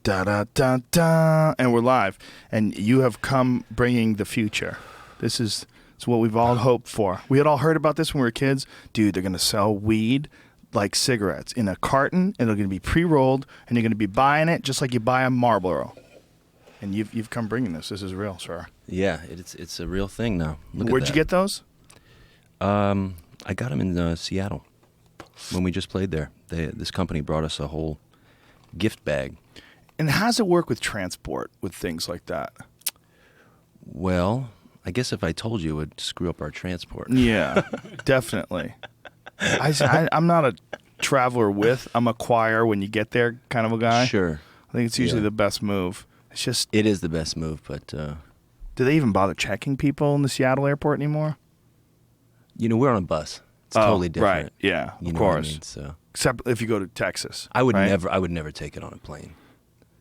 Da da da da, and we're live. And you have come bringing the future. This is it's what we've all hoped for. We had all heard about this when we were kids. Dude, they're gonna sell weed like cigarettes in a carton, and they're gonna be pre-rolled, and you're gonna be buying it just like you buy a Marlboro. And you've come bringing this. This is real, sir. Yeah, it's a real thing now. Where'd you get those? I got them in Seattle when we just played there. This company brought us a whole gift bag. And how does it work with transport, with things like that? Well, I guess if I told you, it would screw up our transport. Yeah, definitely. I'm not a traveler with. I'm a choir when you get there kind of a guy. Sure. I think it's usually the best move. It's just... It is the best move, but... Do they even bother checking people in the Seattle airport anymore? You know, we're on a bus. It's totally different. Right, yeah, you of know course. What I mean? So. Except if you go to Texas. I would right? never take it on a plane.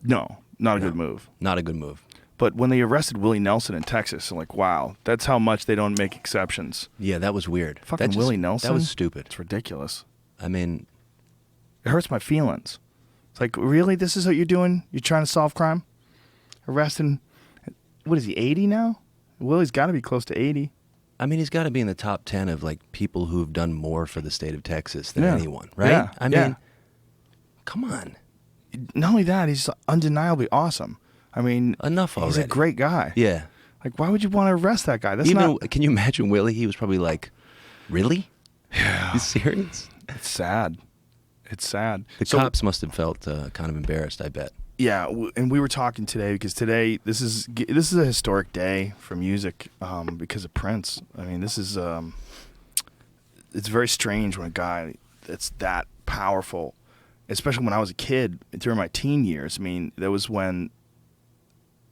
No, not a good move. Not a good move. But when they arrested Willie Nelson in Texas, I'm like, wow, that's how much they don't make exceptions. Yeah, that was weird. Fucking Willie Nelson? That was stupid. It's ridiculous. I mean... It hurts my feelings. It's like, really? This is what you're doing? You're trying to solve crime? Arresting... What is he, 80 now? Willie's got to be close to 80. I mean, he's got to be in the top 10 of, like, people who have done more for the state of Texas than anyone, right? Yeah. I mean, come on. Not only that, he's undeniably awesome. I mean, enough already. He's a great guy. Yeah. Like, why would you want to arrest that guy? That's Even, can you imagine Willie? He was probably like, really? Yeah. You serious? It's sad. It's sad. The cops must have felt kind of embarrassed, I bet. Yeah, and we were talking today because today this is a historic day for music because of Prince. I mean, this is it's very strange when a guy that's that powerful, especially when I was a kid during my teen years. I mean, that was when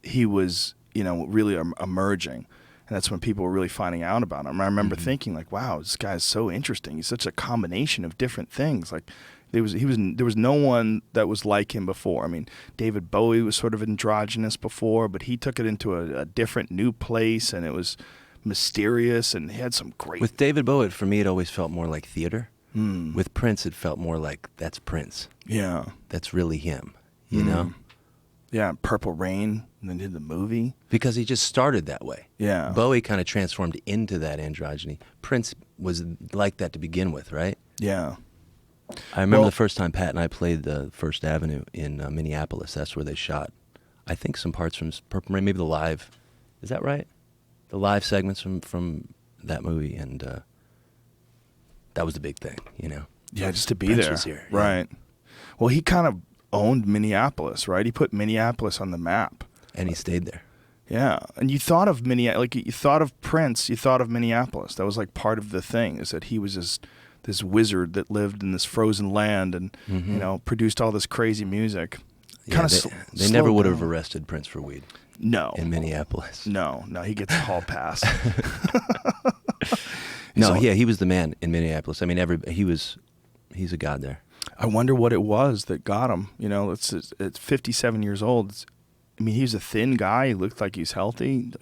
he was, really emerging, and that's when people were really finding out about him. I remember thinking, like, wow, this guy's so interesting. He's such a combination of different things. Like, there was no one that was like him before. I mean, David Bowie was sort of androgynous before, but he took it into a different new place, and it was mysterious, and he had some great... With David Bowie, for me, it always felt more like theater. With Prince, it felt more like, that's Prince. Yeah. That's really him, you know? Yeah, Purple Rain, and then did the movie. Because he just started that way. Yeah. Bowie kind of transformed into that androgyny. Prince was like that to begin with, right? Yeah. I remember the first time Pat and I played the First Avenue in Minneapolis. That's where they shot, I think, some parts from Purple Rain, maybe the live. Is that right? The live segments from that movie, and that was the big thing, Yeah, just to be Prince there. was here, right. Yeah. Well, he kind of owned Minneapolis, right? He put Minneapolis on the map. And he stayed there. Yeah, and you thought of you thought of Prince, you thought of Minneapolis. That was like part of the thing, is that he was this wizard that lived in this frozen land and produced all this crazy music. Yeah, they never would have arrested Prince for weed. No. In Minneapolis. No, he gets a hall pass. He was the man in Minneapolis. I mean, he's a god there. I wonder what it was that got him. It's 57 years old. I mean, he was a thin guy. He looked like he was healthy.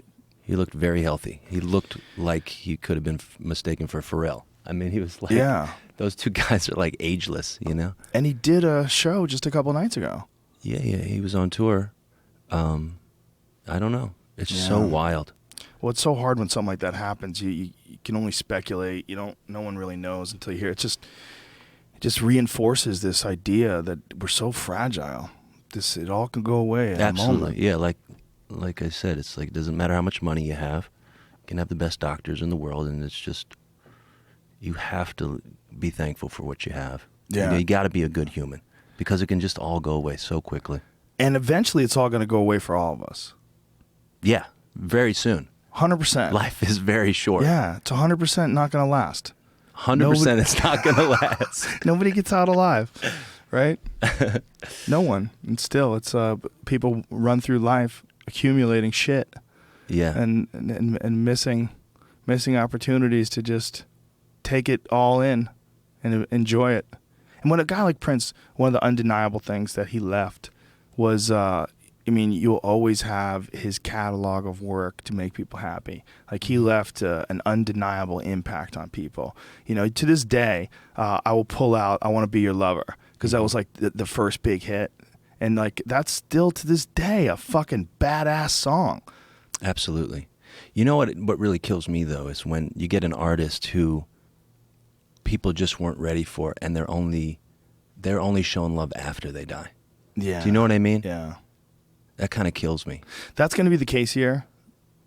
He looked very healthy. He looked like he could have been mistaken for Pharrell. I mean, he was like, those two guys are like ageless, And he did a show just a couple nights ago. Yeah, he was on tour. I don't know. It's so wild. Well, it's so hard when something like that happens. You can only speculate. No one really knows until you hear it. It just reinforces this idea that we're so fragile. It all can go away at Absolutely. a moment. Yeah, like I said, it's like it doesn't matter how much money you have. You can have the best doctors in the world, and it's just you have to be thankful for what you have. Yeah. You got to be a good human because it can just all go away so quickly. And eventually, it's all going to go away for all of us. Yeah, very soon. 100%. Life is very short. Yeah, it's 100% not going to last. 100% it's not going to last. Nobody gets out alive, right? No one. And still, it's people run through life accumulating shit. Yeah. And missing opportunities to just take it all in and enjoy it. And when a guy like Prince, one of the undeniable things that he left was you'll always have his catalog of work to make people happy. Like, he left an undeniable impact on people. To this day, I will pull out "I Want to Be Your Lover" because that was like the first big hit. And like that's still to this day a fucking badass song. Absolutely. You know what really kills me though is when you get an artist who people just weren't ready for, and they're only showing love after they die. Yeah. Do you know what I mean? Yeah. That kind of kills me. That's going to be the case here.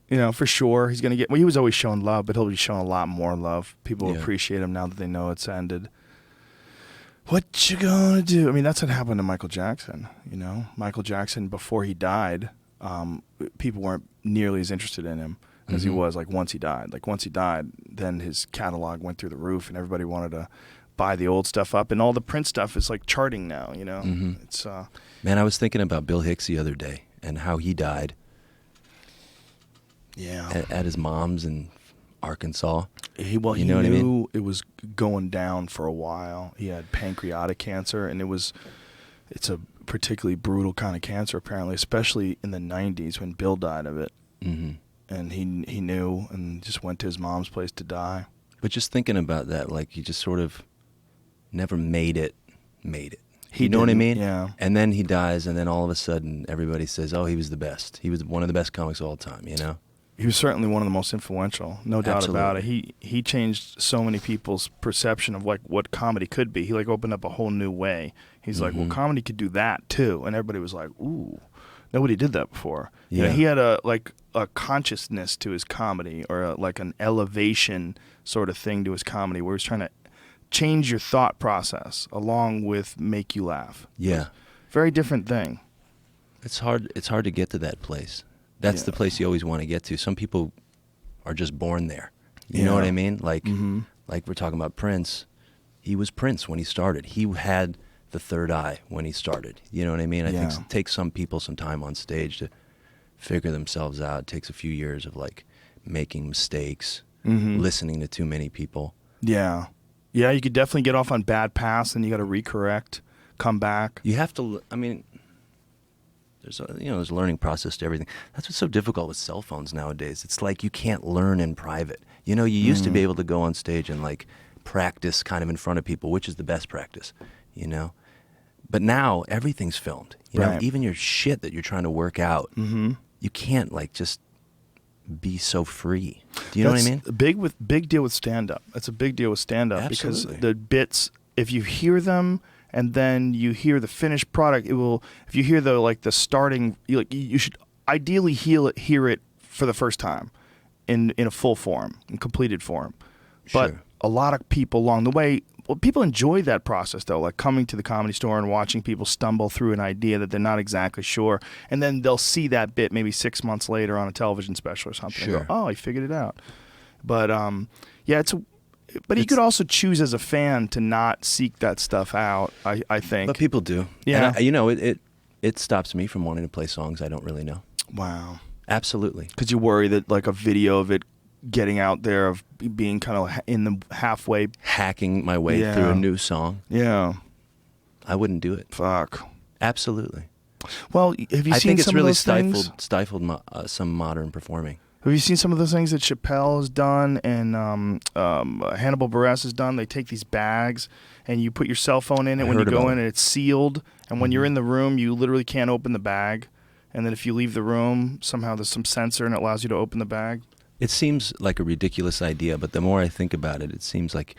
You know, for sure. He's going to get... Well, he was always showing love, but he'll be showing a lot more love. People appreciate him now that they know it's ended. What you gonna do? I mean, that's what happened to Michael Jackson, you know? Michael Jackson, before he died, people weren't nearly as interested in him as he was, like, once he died. Like, once he died, then his catalog went through the roof, and everybody wanted to buy the old stuff up, and all the Prince stuff is, like, charting now, you know? It's... Man, I was thinking about Bill Hicks the other day and how he died. Yeah. At his mom's in Arkansas. He know knew what I mean? It was going down for a while. He had pancreatic cancer, and it's a particularly brutal kind of cancer, apparently, especially in the 90s when Bill died of it. And he knew and just went to his mom's place to die. But just thinking about that, like he just sort of never made it. You know what I mean? Yeah. And then he dies, and then all of a sudden everybody says, oh, he was the best. He was one of the best comics of all time, you know? He was certainly one of the most influential, no doubt about it. He changed so many people's perception of like what comedy could be. He like opened up a whole new way. He's like, well, comedy could do that too. And everybody was like, ooh, nobody did that before. Yeah. You know, he had a consciousness to his comedy, or like an elevation sort of thing to his comedy where he's trying to change your thought process along with make you laugh. Yeah. Very different thing. It's hard to get to that place. That's the place you always want to get to. Some people are just born there. You know what I mean? Like like we're talking about Prince. He was Prince when he started. He had the third eye when he started. You know what I mean? I think it takes some people some time on stage to figure themselves out. It takes a few years of like making mistakes, listening to too many people. Yeah. Yeah, you could definitely get off on bad paths, and you got to recorrect, come back. You have to. I mean, there's a learning process to everything. That's what's so difficult with cell phones nowadays. It's like you can't learn in private. You know, you used to be able to go on stage and like practice kind of in front of people, which is the best practice. You know, but now everything's filmed. You know, even your shit that you're trying to work out, you can't like just be so free. Do you know what I mean? Big deal with stand-up. That's a big deal with stand-up because the bits, if you hear them and then you hear the finished product, it will. If you hear the starting, you should ideally hear it for the first time in a full form, in completed form. But a lot of people along the way. Well, people enjoy that process, though, like coming to the Comedy Store and watching people stumble through an idea that they're not exactly sure, and then they'll see that bit maybe 6 months later on a television special or something and go, oh, he figured it out. But, but you could also choose as a fan to not seek that stuff out, I think. But people do. Yeah. And it stops me from wanting to play songs I don't really know. Wow. Absolutely. Because you worry that, like, a video of it getting out there, of being kind of in the halfway, hacking my way through a new song. Yeah, I wouldn't do it. Fuck. Absolutely. Well, have you seen think it's some really of those stifled some modern performing. Have you seen some of the things that Chappelle has done and Hannibal Buress has done? They take these bags and you put your cell phone in it when you go in, and it's sealed. And when you're in the room, you literally can't open the bag. And then if you leave the room, somehow there's some sensor and it allows you to open the bag. It seems like a ridiculous idea, but the more I think about it, it seems like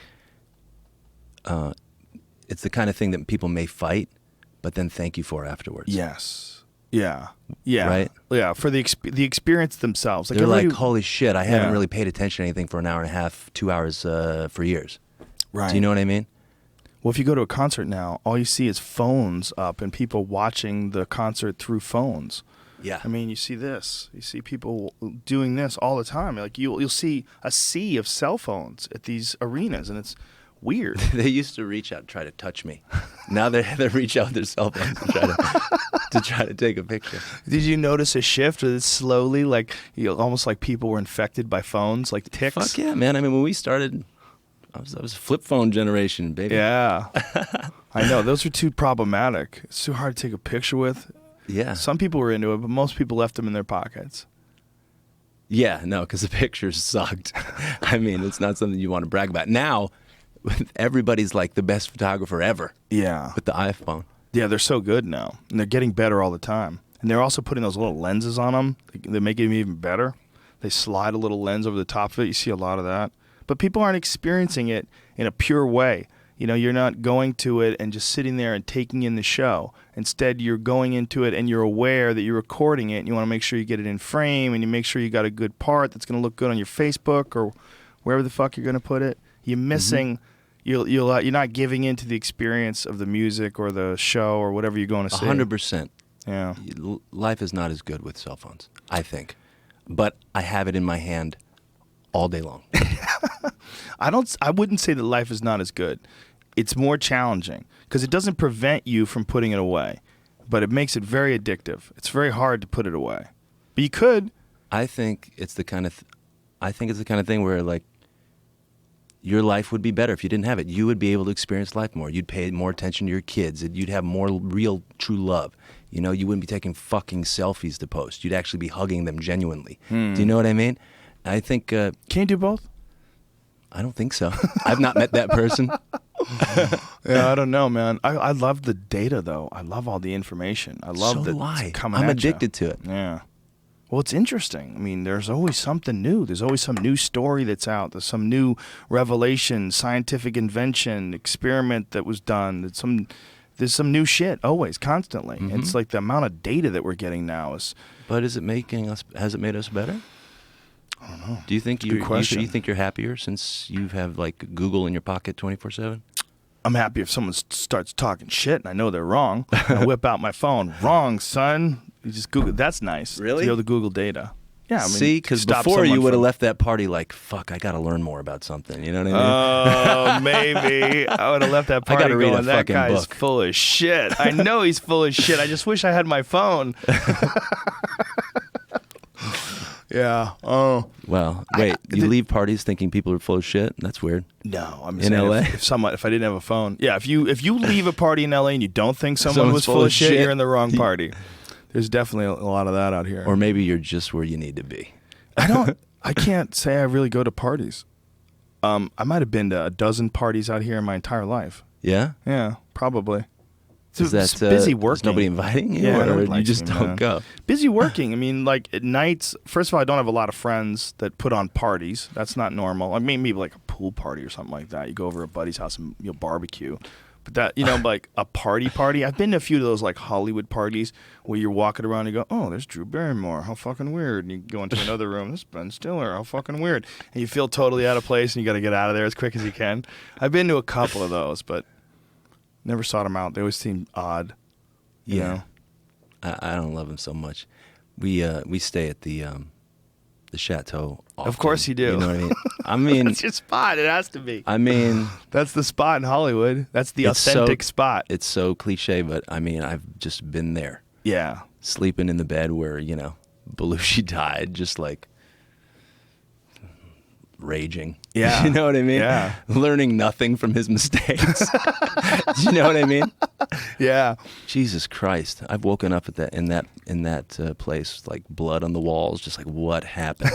it's the kind of thing that people may fight, but then thank you for afterwards. Yes. Yeah. Yeah. Right? Yeah, for the experience themselves. They're like, holy shit, I haven't really paid attention to anything for an hour and a half, 2 hours for years. Right. Do you know what I mean? Well, if you go to a concert now, all you see is phones up and people watching the concert through phones. Yeah. I mean, you see this. You see people doing this all the time. Like you'll see a sea of cell phones at these arenas, and it's weird. They used to reach out and try to touch me. Now they reach out with their cell phones to try to take a picture. Did you notice a shift? It's slowly, like almost like people were infected by phones, like ticks. Fuck yeah, man! I mean, when we started, I was a flip phone generation, baby. Yeah, I know those are too problematic. It's too hard to take a picture with. Yeah. Some people were into it, but most people left them in their pockets. Yeah, no, because the pictures sucked. I mean, it's not something you want to brag about. Now, everybody's like the best photographer ever. Yeah. With the iPhone. Yeah, they're so good now, and they're getting better all the time. And they're also putting those little lenses on them. They make it even better. They slide a little lens over the top of it. You see a lot of that. But people aren't experiencing it in a pure way. You know, you're not going to it and just sitting there and taking in the show. Instead, you're going into it and you're aware that you're recording it, and you want to make sure you get it in frame, and you make sure you got a good part that's going to look good on your Facebook or wherever the fuck you're going to put it. You're missing... You're not giving into the experience of the music or the show or whatever you're going to see. 100%. Yeah. Life is not as good with cell phones, I think. But I have it in my hand all day long. I wouldn't say that life is not as good. It's more challenging because it doesn't prevent you from putting it away, but it makes it very addictive. It's very hard to put it away. But you could. I think it's the kind of thing where, like, your life would be better if you didn't have it. You would be able to experience life more. You'd pay more attention to your kids. You'd have more real, true love. You know, you wouldn't be taking fucking selfies to post. You'd actually be hugging them genuinely. Do you know what I mean? I think... Can you do both? I don't think so. I've not met that person. Yeah, I don't know, man. I love the data, though. I love all the information. I love that it's coming I'm at you. addicted to it. Yeah. Well, it's interesting. I mean, there's always something new. There's always some new story that's out. There's some new revelation, scientific invention, experiment that was done. There's some new shit always, constantly. Mm-hmm. It's like the amount of data that we're getting now is. But has it made us better? I don't know. Do you think Good question. you think you're happier since you have, like, Google in your pocket 24/7? I'm happy if someone starts talking shit and I know they're wrong. I whip out my phone. Wrong, son. You just Google. That's nice. Really? To be able to Google data. Yeah, I mean, see, because stop before you someone would have from- left that party like, fuck, I got to learn more about something. You know what I mean? Oh, maybe. I would have left that I party gotta read going, a that fucking guy's book. full of shit. I know he's full of shit. I just wish I had my phone. Yeah. Oh. Well, wait, you leave parties thinking people are full of shit? That's weird. No, I'm In saying LA? if I didn't have a phone. Yeah, if you leave a party in LA and you don't think someone was full of shit, you're in the wrong party. There's definitely a lot of that out here. Or maybe you're just where you need to be. I can't say I really go to parties. I might have been to a dozen parties out here in my entire life. Yeah? Yeah, probably. Is that It's busy working. Is nobody inviting you? Yeah, or nobody you likes just me, don't man. go? Busy working. I mean, like at nights, first of all, I don't have a lot of friends that put on parties. That's not normal. I mean, maybe like a pool party or something like that. You go over to a buddy's house and you'll barbecue. But that, like a party. I've been to a few of those like Hollywood parties where you're walking around and you go, oh, there's Drew Barrymore. How fucking weird. And you go into another room. This is Ben Stiller. How fucking weird. And you feel totally out of place and you got to get out of there as quick as you can. I've been to a couple of those, but never sought them out. They always seemed odd. You know? I don't love them so much. We stay at the chateau often. Of course you do. You know what I mean? I mean, That's your spot. It has to be. I mean, That's the spot in Hollywood. That's the It's authentic so- spot. it's so cliche, but I mean, I've just been there, Yeah. sleeping in the bed where Belushi died, just like raging. Yeah. You know what I mean? Yeah. Learning nothing from his mistakes. You know what I mean? Yeah. Jesus Christ! I've woken up in that place, like blood on the walls, just like what happened?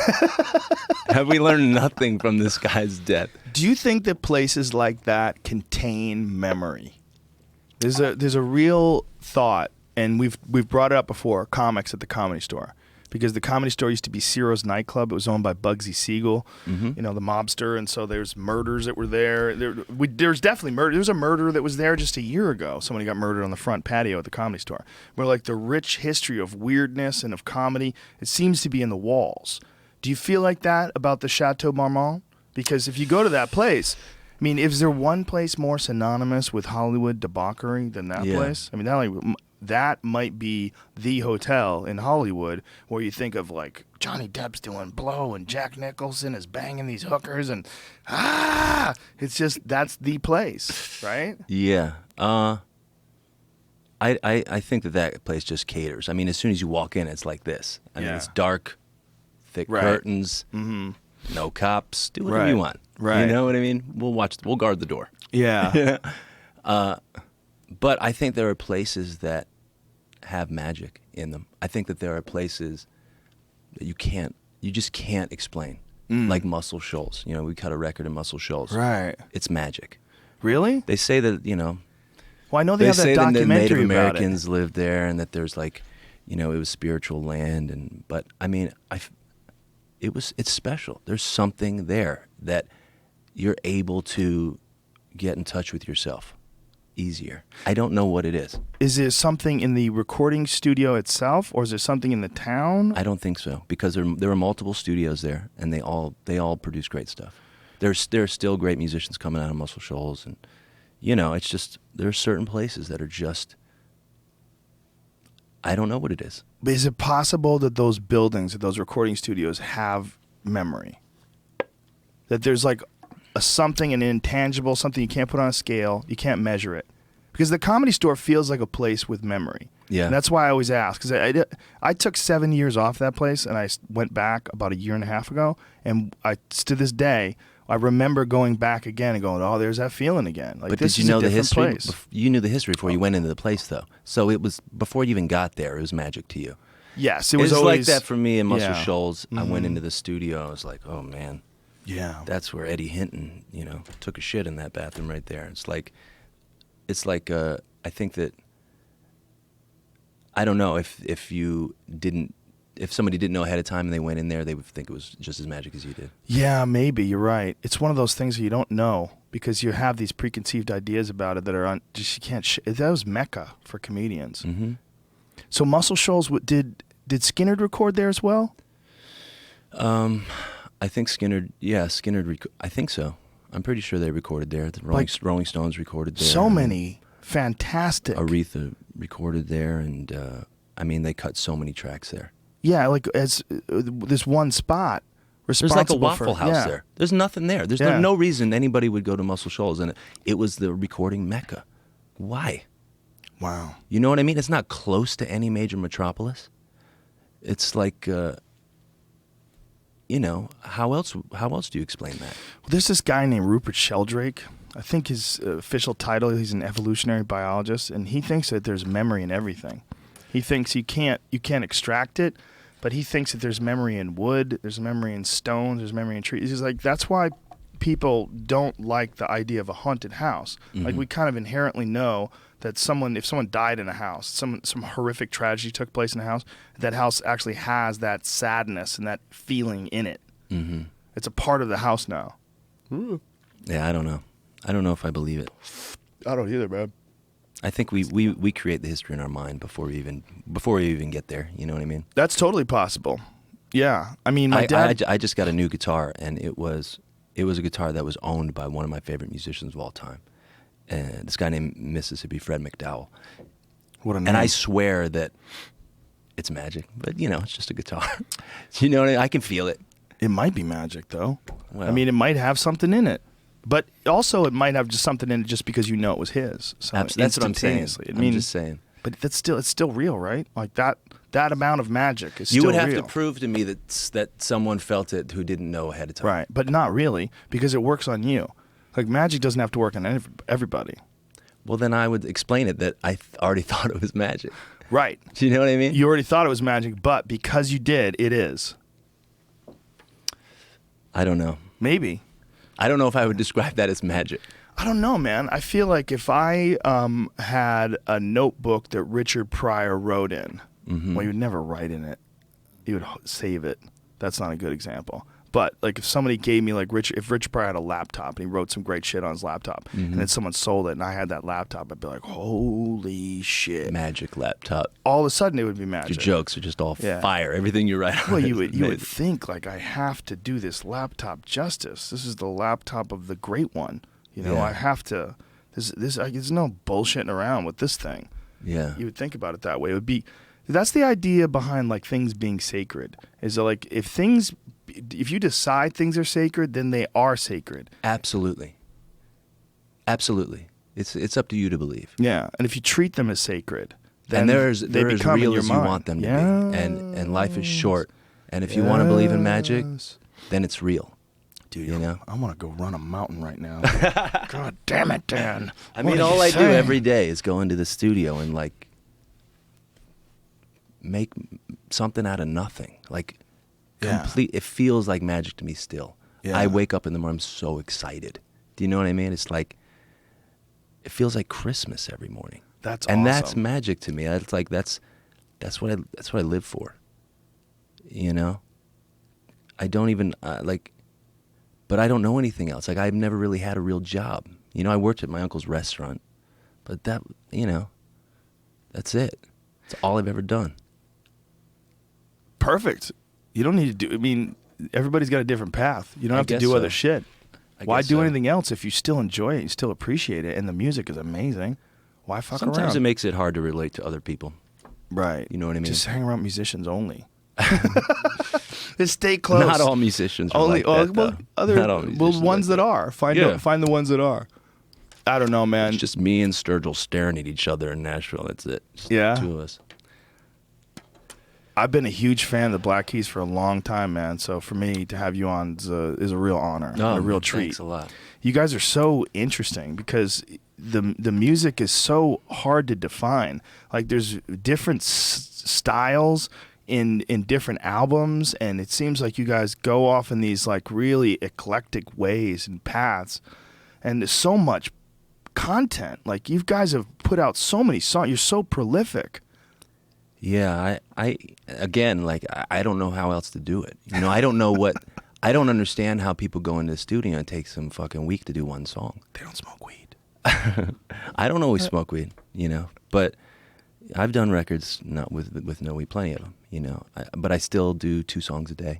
Have we learned nothing from this guy's death? Do you think that places like that contain memory? There's a real thought, and we've brought it up before, comics at the Comedy Store. Because the Comedy Store used to be Ciro's nightclub. It was owned by Bugsy Siegel, the mobster. And so there's murders that were there. There's definitely murder. There was a murder that was there just a year ago. Somebody got murdered on the front patio at the Comedy Store. Where like the rich history of weirdness and of comedy, it seems to be in the walls. Do you feel like that about the Chateau Marmont? Because if you go to that place, I mean, is there one place more synonymous with Hollywood debauchery than that place? I mean, that might be the hotel in Hollywood where you think of like Johnny Depp's doing blow and Jack Nicholson is banging these hookers and it's just that's the place, right? Yeah. I think that place just caters. I mean, as soon as you walk in, it's like this. I mean, it's dark, thick curtains, no cops. Do whatever you want. Right. You know what I mean? We'll guard the door. Yeah. But I think there are places that have magic in them. I think that there are places that you just can't explain. Like Muscle Shoals. We cut a record in Muscle Shoals. Right. It's magic. Really? They say that, Well, I know they have that say that the Native documentary about it. Americans lived there, and that there's like, you know, it was spiritual land, but I mean, it's special. There's something there that you're able to get in touch with yourself easier. I don't know what it is. Is it something in the recording studio itself, or is there something in the town? I don't think so, because there are multiple studios there, and they all produce great stuff. There's still great musicians coming out of Muscle Shoals, and you know, it's just there's certain places that are just, I don't know what it is. But is it possible that those buildings, that those recording studios have memory? That there's like something, an intangible, something you can't put on a scale, you can't measure it. Because the Comedy Store feels like a place with memory. Yeah. And that's why I always ask. Because I took 7 years off that place, and I went back about a year and a half ago. And to this day, I remember going back again and going, oh, there's that feeling again. Like, but this did you know is a the different history? place. You knew the history before you went into the place, though. So it was, before you even got there, it was magic to you. Yes, it was always always like that for me in Muscle yeah. Shoals. Mm-hmm. I went into the studio. I was like, oh man, yeah, that's where Eddie Hinton, you know, took a shit in that bathroom right there. It's like I think that, I don't know if somebody didn't know ahead of time and they went in there, they would think it was just as magic as you did. Yeah, maybe you're right. It's one of those things that you don't know because you have these preconceived ideas about it that are just you can't. That was Mecca for comedians. Mm-hmm. So Muscle Shoals, did Skynyrd record there as well? I think Skynyrd. Yeah, Skynyrd. I think so. I'm pretty sure they recorded there. The Rolling Stones recorded there. So many fantastic. Aretha recorded there, and I mean, they cut so many tracks there. Yeah, like as this one spot. There's like a Waffle House there. There's nothing there. There's no reason anybody would go to Muscle Shoals, and it was the recording mecca. Why? Wow. You know what I mean? It's not close to any major metropolis. It's like, you know, how else do you explain that? Well, there's this guy named Rupert Sheldrake. I think his official title, he's an evolutionary biologist, and he thinks that there's memory in everything. He thinks you can't extract it, but he thinks that there's memory in wood, there's memory in stones, there's memory in trees. He's like, that's why people don't like the idea of a haunted house. Mm-hmm. Like, we kind of inherently know that if someone died in a house, some horrific tragedy took place in a house, that house actually has that sadness and that feeling in it. Mm-hmm. It's a part of the house now. Ooh. Yeah, I don't know. I don't know if I believe it. I don't either, man. I think we create the history in our mind before we even get there. You know what I mean? That's totally possible. Yeah, I mean, my dad. I just got a new guitar, and it was a guitar that was owned by one of my favorite musicians of all time, and this guy named Mississippi Fred McDowell. What a name! And I swear that it's magic, but you know, it's just a guitar. You know what I mean? I can feel it. It might be magic, though. Well, I mean, it might have something in it. But also, it might have just something in it just because you know it was his. So that's what I'm saying. I'm just saying. But it's still real, right? Like that amount of magic is still real. You would have to prove to me that someone felt it who didn't know ahead of time. Right, but not really, because it works on you. Like, magic doesn't have to work on everybody. Well, then I would explain it that I already thought it was magic. Right. Do you know what I mean? You already thought it was magic, but because you did, it is. I don't know. Maybe. I don't know if I would describe that as magic. I don't know, man. I feel like if I had a notebook that Richard Pryor wrote in, well, he would never write in it. He would save it. That's not a good example. But like if somebody gave me if Richard Pryor had a laptop and he wrote some great shit on his laptop, and then someone sold it and I had that laptop, I'd be like, holy shit. Magic laptop. All of a sudden it would be magic. Your jokes are just all fire. Everything you write. Well, you would think like, I have to do this laptop justice. This is the laptop of the great one. You know, I have to. There's no bullshitting around with this thing. Yeah. You would think about it that way. It would be. That's the idea behind like things being sacred. Is that like if you decide things are sacred, then they are sacred. Absolutely. Absolutely. It's up to you to believe. Yeah, and if you treat them as sacred, then they're as real as you want them to be. And life is short. And if you want to believe in magic, then it's real. Dude, you know? I want to go run a mountain right now. God damn it, Dan. I mean, all I do every day is go into the studio and like make something out of nothing. Like complete. It feels like magic to me still. Yeah. I wake up in the morning, I'm so excited. Do you know what I mean? It's like it feels like Christmas every morning. That's and awesome. that's magic to me. It's like that's what I live for. You know, I don't even but I don't know anything else. Like I've never really had a real job. You know, I worked at my uncle's restaurant, but that, you know, that's it. It's all I've ever done. Perfect. You don't need to do. I mean, everybody's got a different path. You don't have to do other shit. Why do anything else if you still enjoy it, you still appreciate it, and the music is amazing? Why fuck around? Sometimes it makes it hard to relate to other people. Right. You know what I mean? Just hang around musicians only. Just stay close. Not all musicians are only, like that, other, Not all musicians ones like that are. Find the ones that are. I don't know, man. It's just me and Sturgill staring at each other in Nashville. That's it. Just Yeah. the two of us. I've been a huge fan of the Black Keys for a long time, man. So for me to have you on is a real honor, a real treat. Thanks a lot. You guys are so interesting because the music is so hard to define. Like there's different styles in different albums, and it seems like you guys go off in these like really eclectic ways and paths, and there's so much content. Like you guys have put out so many songs. You're so prolific. Yeah, I again, like, I don't know how else to do it. You know, I don't know what, I don't understand how people go into the studio and take some fucking week to do one song. They don't smoke weed. I don't always smoke weed, you know, but I've done records not with no weed, plenty of them, you know, but I still do 2 songs a day.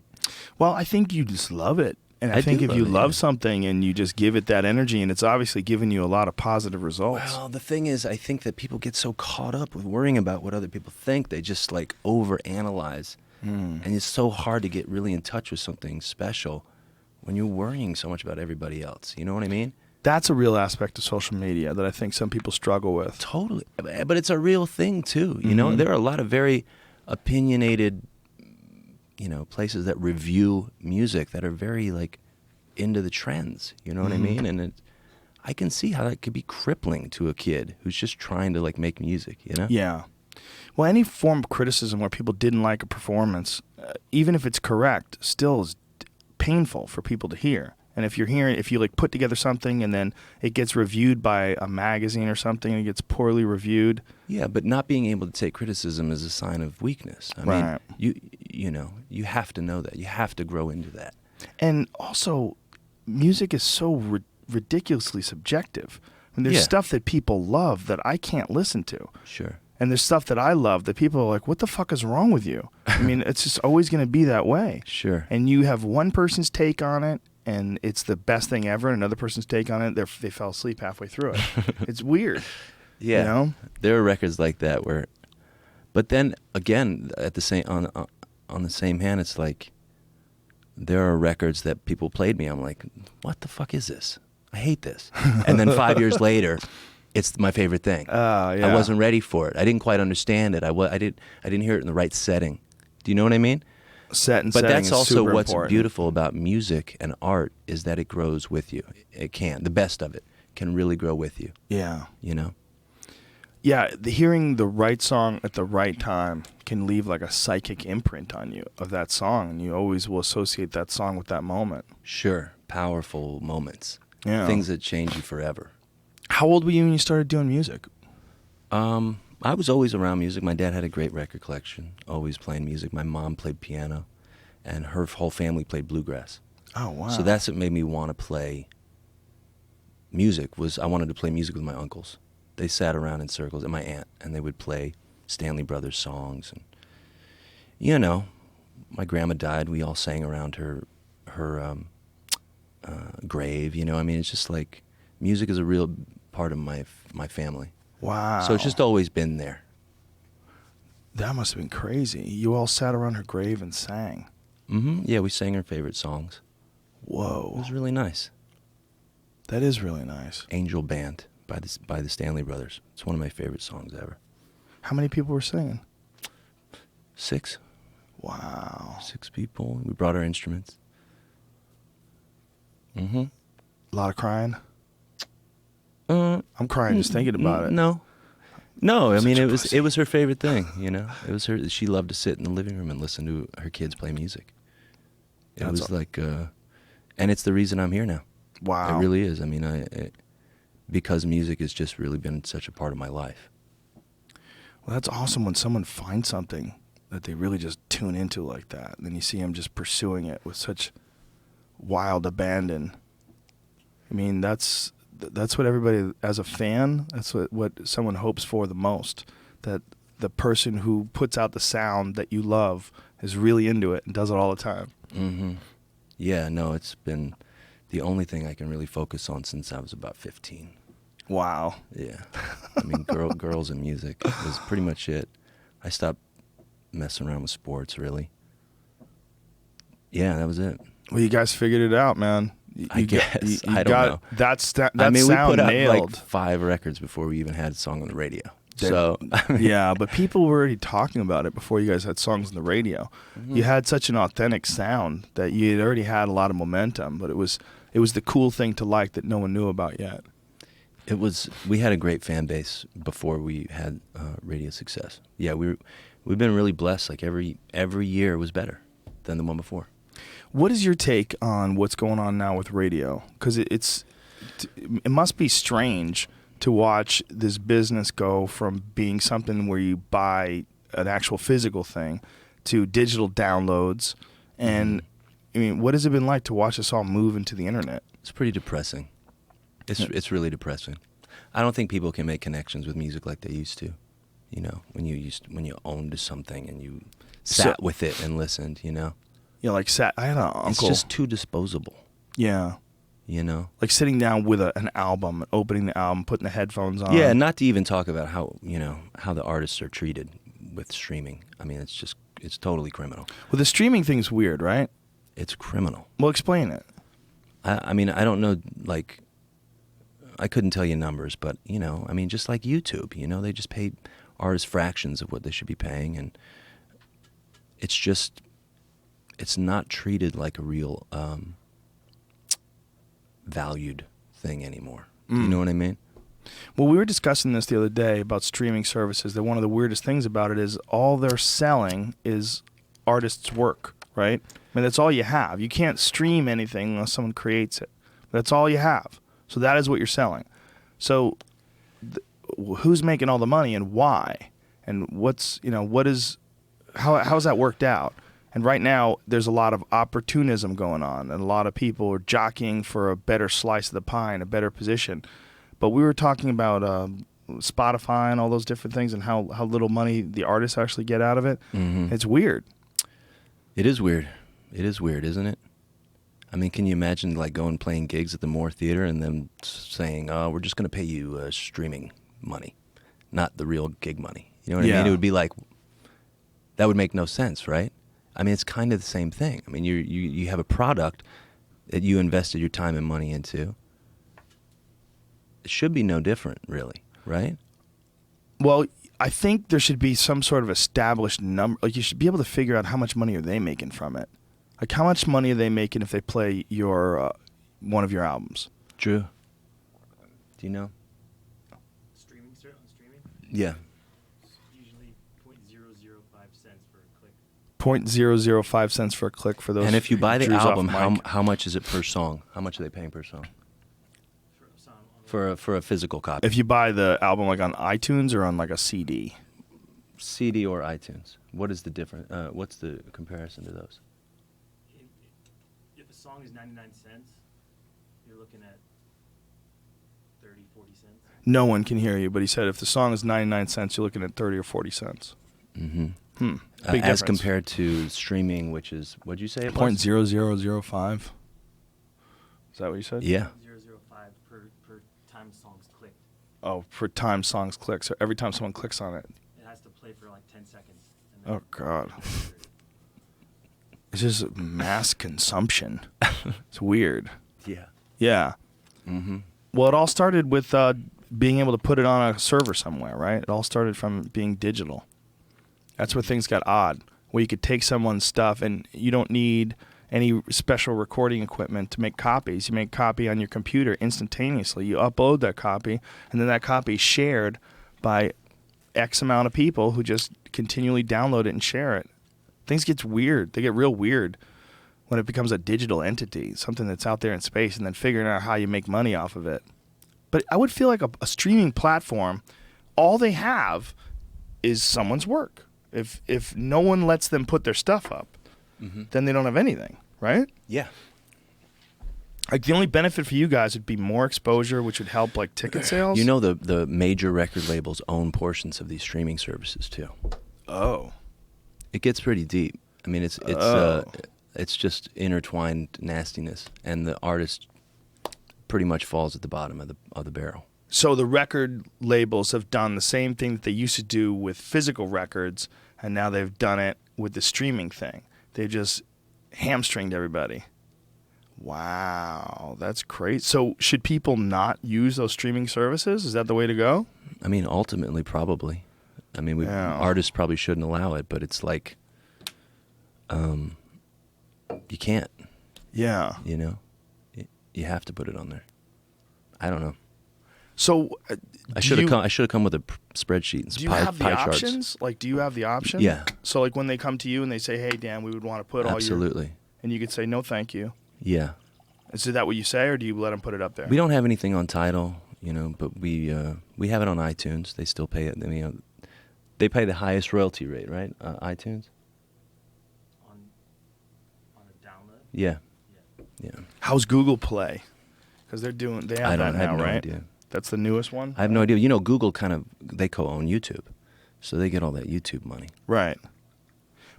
Well, I think you just love it. And I think if you love something and you just give it that energy, and it's obviously giving you a lot of positive results. Well, the thing is, I think that people get so caught up with worrying about what other people think, they just like overanalyze. And it's so hard to get really in touch with something special when you're worrying so much about everybody else. You know what I mean? That's a real aspect of social media that I think some people struggle with. Totally. But it's a real thing, too. You know, there are a lot of very opinionated, you know, places that review music that are very like into the trends, you know what I mean? And I can see how that could be crippling to a kid who's just trying to like make music, you know? Yeah. Well, any form of criticism where people didn't like a performance, even if it's correct, still is painful for people to hear. And if you like put together something and then it gets reviewed by a magazine or something and it gets poorly reviewed. Yeah, but not being able to take criticism is a sign of weakness. I mean, you know, you have to know that. You have to grow into that. And also, music is so ridiculously subjective. I mean, there's stuff that people love that I can't listen to. Sure. And there's stuff that I love that people are like, what the fuck is wrong with you? I mean, it's just always going to be that way. Sure. And you have one person's take on it, and it's the best thing ever, and another person's take on it, they fell asleep halfway through it. It's weird. Yeah. You know? There are records like that where, but then again, at the same on the same hand, it's like there are records that people played me. I'm like, what the fuck is this? I hate this. And then 5 years later, it's my favorite thing. Yeah. I wasn't ready for it. I didn't quite understand it. I didn't hear it in the right setting. Do you know what I mean? Setting but that's is also super what's important. beautiful about music and art is that it grows with you. It can. The best of it can really grow with you. Yeah. You know? Yeah, hearing the right song at the right time can leave like a psychic imprint on you of that song, and you always will associate that song with that moment. Sure. Powerful moments. Yeah. Things that change you forever. How old were you when you started doing music? I was always around music. My dad had a great record collection, always playing music. My mom played piano, and her whole family played bluegrass. Oh, wow. So that's what made me want to play music, was I wanted to play music with my uncles. They sat around in circles, and my aunt, and they would play Stanley Brothers songs. And, you know, my grandma died. We all sang around her grave, you know. I mean, it's just like music is a real part of my family. Wow. So it's just always been there. That must have been crazy. You all sat around her grave and sang. Mm-hmm. Yeah, we sang her favorite songs. Whoa. It was really nice. That is really nice. Angel Band by the Stanley Brothers. It's one of my favorite songs ever. How many people were singing? 6. Wow. 6 people. We brought our instruments. Mm-hmm. A lot of crying? I'm crying just thinking about it. No, I mean, it was her favorite thing, you know. It was her. She loved to sit in the living room and listen to her kids play music. It was like, and it's the reason I'm here now. Wow. It really is. I mean, because music has just really been such a part of my life. Well, that's awesome when someone finds something that they really just tune into like that. And then you see them just pursuing it with such wild abandon. I mean, that's what everybody, as a fan, that's what someone hopes for the most, that the person who puts out the sound that you love is really into it and does it all the time. Mm-hmm. Yeah, no, it's been the only thing I can really focus on since I was about 15. Wow. Yeah. I mean, girls and music was pretty much it. I stopped messing around with sports, really. Yeah, that was it. Well, you guys figured it out, man. I guess. I don't know. That sound we put out nailed. like 5 records before we even had a song on the radio. So yeah, but people were already talking about it before you guys had songs on the radio. Mm-hmm. You had such an authentic sound that you had already had a lot of momentum, but it was the cool thing to like that no one knew about yet. We had a great fan base before we had radio success. Yeah, we've been really blessed. Like every year was better than the one before. What is your take on what's going on now with radio? Because it must be strange to watch this business go from being something where you buy an actual physical thing to digital downloads. And I mean, what has it been like to watch us all move into the internet? It's pretty depressing. It's really depressing. I don't think people can make connections with music like they used to. You know, when you owned something and you sat with it and listened. You know. Yeah, like I had an uncle. It's just too disposable. Yeah. You know, like sitting down with an album, opening the album, putting the headphones on. Yeah, not to even talk about how the artists are treated with streaming. I mean, it's totally criminal. Well, the streaming thing's weird, right? It's criminal. Well, explain it. I mean, I don't know, like, I couldn't tell you numbers, but, I mean, just like YouTube, they just pay artists fractions of what they should be paying, and it's not treated like a real valued thing anymore. Do you know what I mean? Well, we were discussing this the other day about streaming services, that one of the weirdest things about it is all they're selling is artists' work, right? I mean, that's all you have. You can't stream anything unless someone creates it. That's all you have. So that is what you're selling. So who's making all the money and why? And how's that worked out? And right now, there's a lot of opportunism going on, and a lot of people are jockeying for a better slice of the pie and a better position. But we were talking about Spotify and all those different things and how little money the artists actually get out of it. Mm-hmm. It's weird. It is weird. It is weird, isn't it? I mean, can you imagine like going playing gigs at the Moore Theater and them saying, we're just going to pay you streaming money, not the real gig money? You know what I mean? It would be like, that would make no sense, right? I mean, it's kind of the same thing. I mean, you have a product that you invested your time and money into. It should be no different, really, right? Well, I think there should be some sort of established number. Like, you should be able to figure out how much money are they making from it. Like, how much money are they making if they play your one of your albums? Drew, do you know? Streaming? Yeah. 0.005 cents for a click for those. And if you buy the Drew's album, how much is it per song? How much are they paying per song? For a physical copy. If you buy the album like on iTunes or on like a CD? CD or iTunes. What is the difference? What's the comparison to those? If a song is 99 cents, you're looking at 30, 40 cents. No one can hear you, but he said if the song is 99 cents, you're looking at 30 or 40 cents. Mm-hmm. Big as compared to streaming, which is, what'd you say it was? 0.0005. Is that what you said? Yeah. 0.005 per time songs clicked. Oh, per time songs click. So every time someone clicks on it. It has to play for like 10 seconds. Oh, God. It's just mass consumption. It's weird. Yeah. Yeah. Mm-hmm. Well, it all started with being able to put it on a server somewhere, right? It all started from being digital. That's where things got odd, where you could take someone's stuff and you don't need any special recording equipment to make copies. You make a copy on your computer instantaneously. You upload that copy, and then that copy is shared by X amount of people who just continually download it and share it. Things get weird. They get real weird when it becomes a digital entity, something that's out there in space, and then figuring out how you make money off of it. But I would feel like a streaming platform, all they have is someone's work. If no one lets them put their stuff up, then they don't have anything, right? Yeah. Like the only benefit for you guys would be more exposure, which would help like ticket sales. You know, the major record labels own portions of these streaming services too. Oh. It gets pretty deep. I mean, it's just intertwined nastiness, and the artist pretty much falls at the bottom of the barrel. So the record labels have done the same thing that they used to do with physical records, and now they've done it with the streaming thing. They just hamstringed everybody. Wow, that's crazy. So should people not use those streaming services? Is that the way to go? I mean, ultimately, probably. I mean, artists probably shouldn't allow it, but it's like, you can't. Yeah. You know, you have to put it on there. I don't know. So I should have come with a spreadsheet and do you pie have the charts. options? Like, do you have the option? Yeah. So like when they come to you and they say, "Hey, Dan, we would want to put all your," Absolutely. and you could say, "No, thank you." Yeah. Is that what you say, or do you let them put it up there? We don't have anything on Tidal, you know, but we have it on iTunes. They still pay it. I mean, they pay the highest royalty rate, right? iTunes. On a download. Yeah. Yeah. Yeah. How's Google Play? Because they have I that now, have no right? idea. That's the newest one? I have no idea. You know, Google they co-own YouTube, so they get all that YouTube money. Right.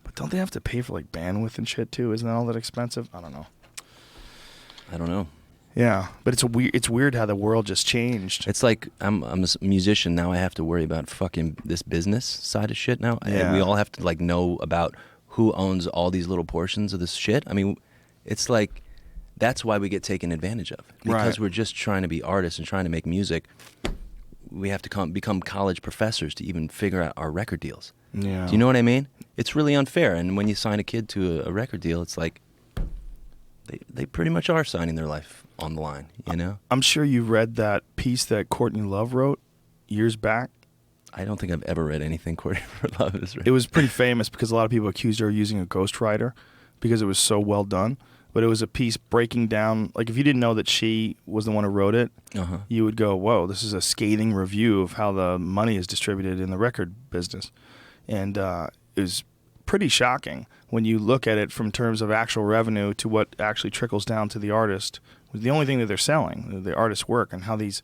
But don't they have to pay for like bandwidth and shit too? Isn't that all that expensive? I don't know. I don't know. Yeah, but it's weird how the world just changed. It's like I'm a musician now. I have to worry about fucking this business side of shit now. Yeah. And we all have to like know about who owns all these little portions of this shit. I mean, it's like that's why we get taken advantage of, because Right. we're just trying to be artists and trying to make music. We have to become college professors to even figure out our record deals. Yeah. Do you know what I mean? It's really unfair. And when you sign a kid to a record deal, it's like they pretty much are signing their life on the line, you know? I'm sure you read that piece that Courtney Love wrote years back. I don't think I've ever read anything Courtney Love has written. It was pretty famous because a lot of people accused her of using a ghostwriter because it was so well done. But it was a piece breaking down, like if you didn't know that she was the one who wrote it, you would go, whoa, this is a scathing review of how the money is distributed in the record business. And it was pretty shocking when you look at it from terms of actual revenue to what actually trickles down to the artist. The only thing that they're selling, the artist's work, and how these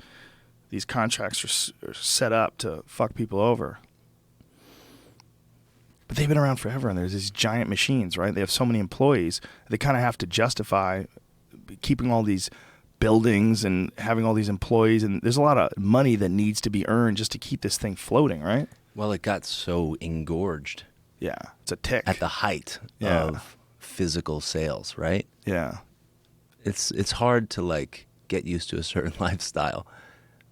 contracts are set up to fuck people over. But they've been around forever, and there's these giant machines, right? They have so many employees. They kind of have to justify keeping all these buildings and having all these employees, and there's a lot of money that needs to be earned just to keep this thing floating, right? Well, it got so engorged. Yeah, it's a tick. At the height of physical sales, right? Yeah. It's hard to like get used to a certain lifestyle,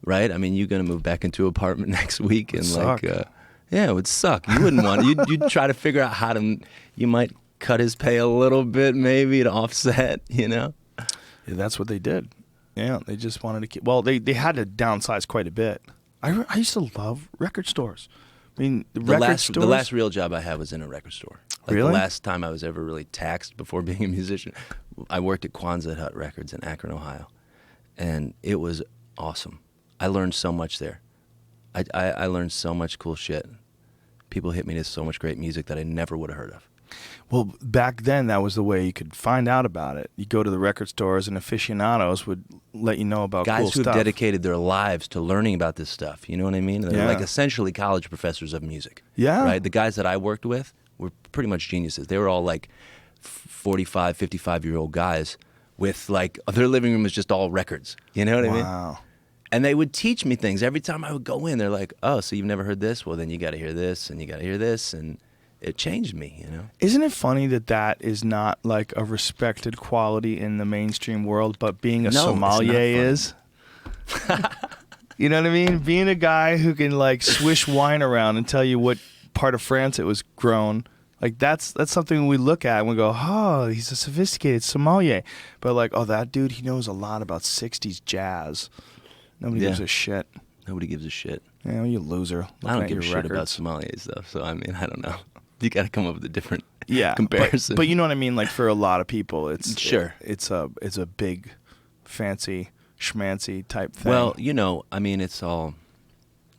right? I mean, you're gonna move back into an apartment next week, and suck. yeah, it would suck. You wouldn't want it. You'd try to figure out how to. You might cut his pay a little bit, maybe to offset. You know. Yeah, that's what they did. Yeah, they just wanted to keep. Well, they had to downsize quite a bit. I used to love record stores. I mean, The last real job I had was in a record store. Like Really? The last time I was ever really taxed before being a musician, I worked at Quonset Hut Records in Akron, Ohio, and it was awesome. I learned so much there. I learned so much cool shit. People hit me to so much great music that I never would have heard of. Well, back then, that was the way you could find out about it. You go to the record stores, and aficionados would let you know about Guys cool who stuff. have dedicated their lives to learning about this stuff. You know what I mean? They're Yeah. like essentially college professors of music. Yeah. Right? The guys that I worked with were pretty much geniuses. They were all like 45, 55-year-old guys with like, their living room was just all records. You know what I mean? Wow. And they would teach me things. Every time I would go in, they're like, oh, so you've never heard this? Well, then you got to hear this, and you got to hear this. And it changed me, you know? Isn't it funny that is not like a respected quality in the mainstream world, but being a No, it's sommelier not is? You know what I mean? Being a guy who can like swish wine around and tell you what part of France it was grown, like that's something we look at and we go, oh, he's a sophisticated sommelier. But like, oh, that dude, he knows a lot about 60s jazz. Nobody gives a shit. Nobody gives a shit. Yeah, well, you loser. I don't looking give at a your shit about records. sommelier stuff. So, I mean, I don't know. You got to come up with a different Yeah, comparison. But you know what I mean? Like for a lot of people, it's Sure. it's a big, fancy schmancy type thing. Well, I mean, it's all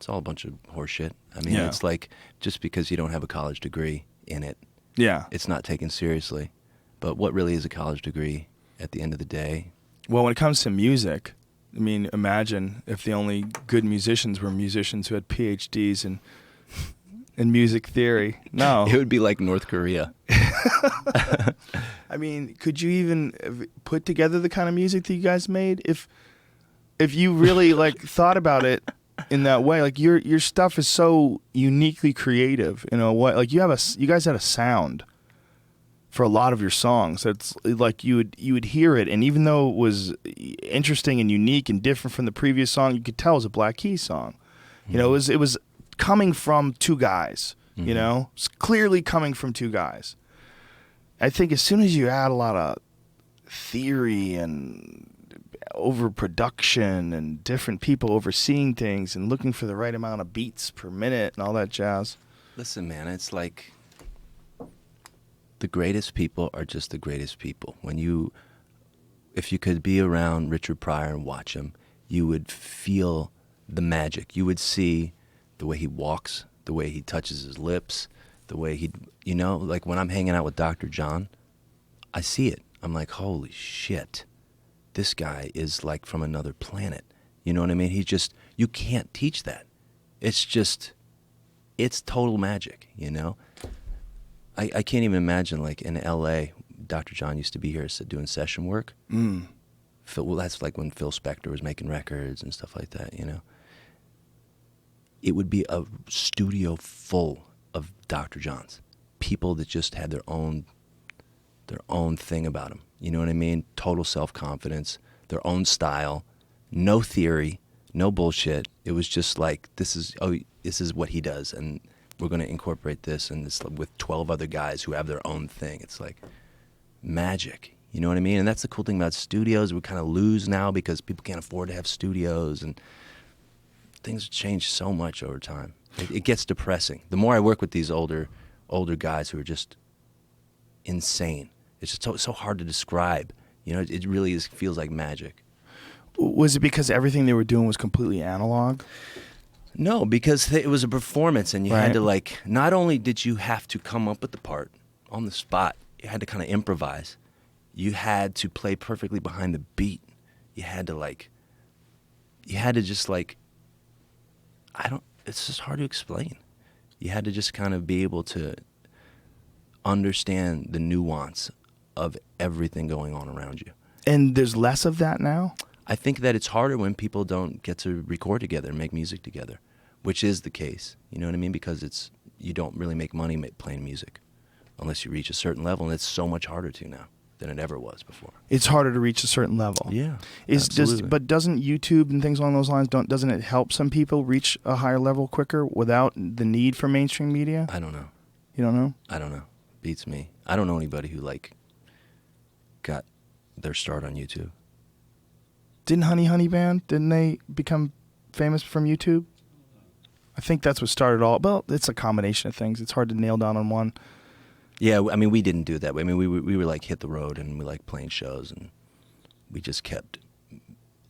a bunch of horseshit. I mean, it's like just because you don't have a college degree in it, it's not taken seriously. But what really is a college degree at the end of the day? Well, when it comes to music, I mean, imagine if the only good musicians were musicians who had PhDs in music theory. No. It would be like North Korea. I mean, could you even put together the kind of music that you guys made if you really like thought about it in that way? Like your stuff is so uniquely creative, what? Like you guys had a sound for a lot of your songs. It's like you would hear it, and even though it was interesting and unique and different from the previous song, you could tell it was a Black Keys song. Mm-hmm. It was coming from two guys. It's clearly coming from two guys. I think as soon as you add a lot of theory and overproduction and different people overseeing things and looking for the right amount of beats per minute and all that jazz. Listen, man, it's like the greatest people are just the greatest people. If you could be around Richard Pryor and watch him, you would feel the magic. You would see the way he walks, the way he touches his lips, the way like when I'm hanging out with Dr. John, I see it. I'm like, holy shit, this guy is like from another planet. You know what I mean? You can't teach that. It's total magic, I can't even imagine, like in L.A., Dr. John used to be here doing session work. That's like when Phil Spector was making records and stuff like that, It would be a studio full of Dr. Johns, people that just had their own thing about them. You know what I mean? Total self-confidence, their own style, no theory, no bullshit. It was just like, this is what he does, and we're going to incorporate this and this with 12 other guys who have their own thing. It's like magic. You know what I mean? And that's the cool thing about studios. We kind of lose now because people can't afford to have studios, and things change so much over time. It gets depressing. The more I work with these older guys who are just insane, it's just so hard to describe. It really feels like magic. Was it because everything they were doing was completely analog? No, because it was a performance, and you had to not only did you have to come up with the part on the spot, you had to kind of improvise. You had to play perfectly behind the beat. You had to just it's just hard to explain. You had to just kind of be able to understand the nuance of everything going on around you. And there's less of that now? I think that it's harder when people don't get to record together and make music together, which is the case. You know what I mean? Because you don't really make money playing music unless you reach a certain level, and it's so much harder to now than it ever was before. It's harder to reach a certain level. Yeah, absolutely. But doesn't YouTube and things along those lines, doesn't it help some people reach a higher level quicker without the need for mainstream media? I don't know. You don't know? I don't know. Beats me. I don't know anybody who got their start on YouTube. Didn't Honey Band, didn't they become famous from YouTube? I think that's what started all. Well, it's a combination of things. It's hard to nail down on one. Yeah, I mean, we didn't do it that way. I mean, we were like hit the road, and we like playing shows, and we just kept,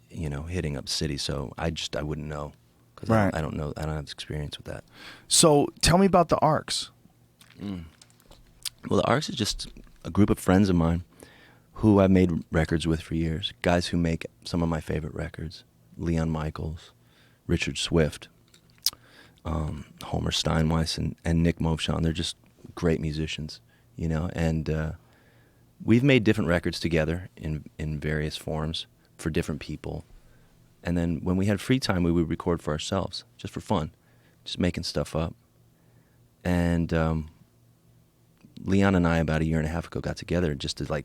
hitting up cities. So I wouldn't know, because I don't know. I don't have experience with that. So tell me about the Arcs. Well, the Arcs is just a group of friends of mine who I've made records with for years. Guys who make some of my favorite records: Leon Michaels, Richard Swift, Homer Steinweiss, and Nick Movshon. They're just great musicians, and we've made different records together in various forms for different people. And then when we had free time, we would record for ourselves, just for fun, just making stuff up. And Leon and I, about a year and a half ago, got together just to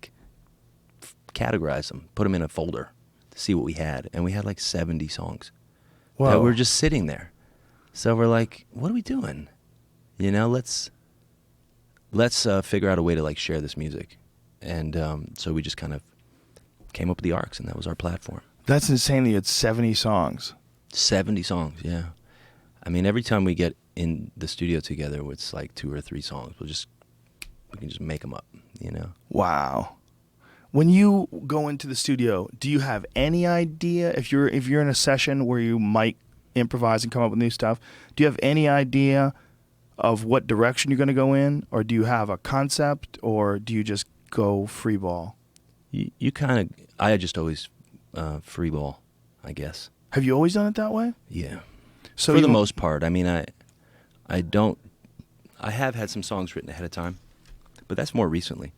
categorize them, put them in a folder to see what we had. And we had 70 songs. Whoa. That were just sitting there. So we're like, what are we doing? Let's figure out a way to share this music. And so we just kind of came up with the Arcs, and that was our platform. That's insane that you had 70 songs. 70 songs, yeah. I mean, every time we get in the studio together, it's 2 or 3 songs. We can just make them up, Wow. When you go into the studio, do you have any idea if you're in a session where you might improvise and come up with new stuff? Do you have any idea of what direction you're going to go in, or do you have a concept, or do you just go free ball? You kind of. I just always free ball, I guess. Have you always done it that way? Yeah. So for the most part, I mean, I don't. I have had some songs written ahead of time, but that's more recently.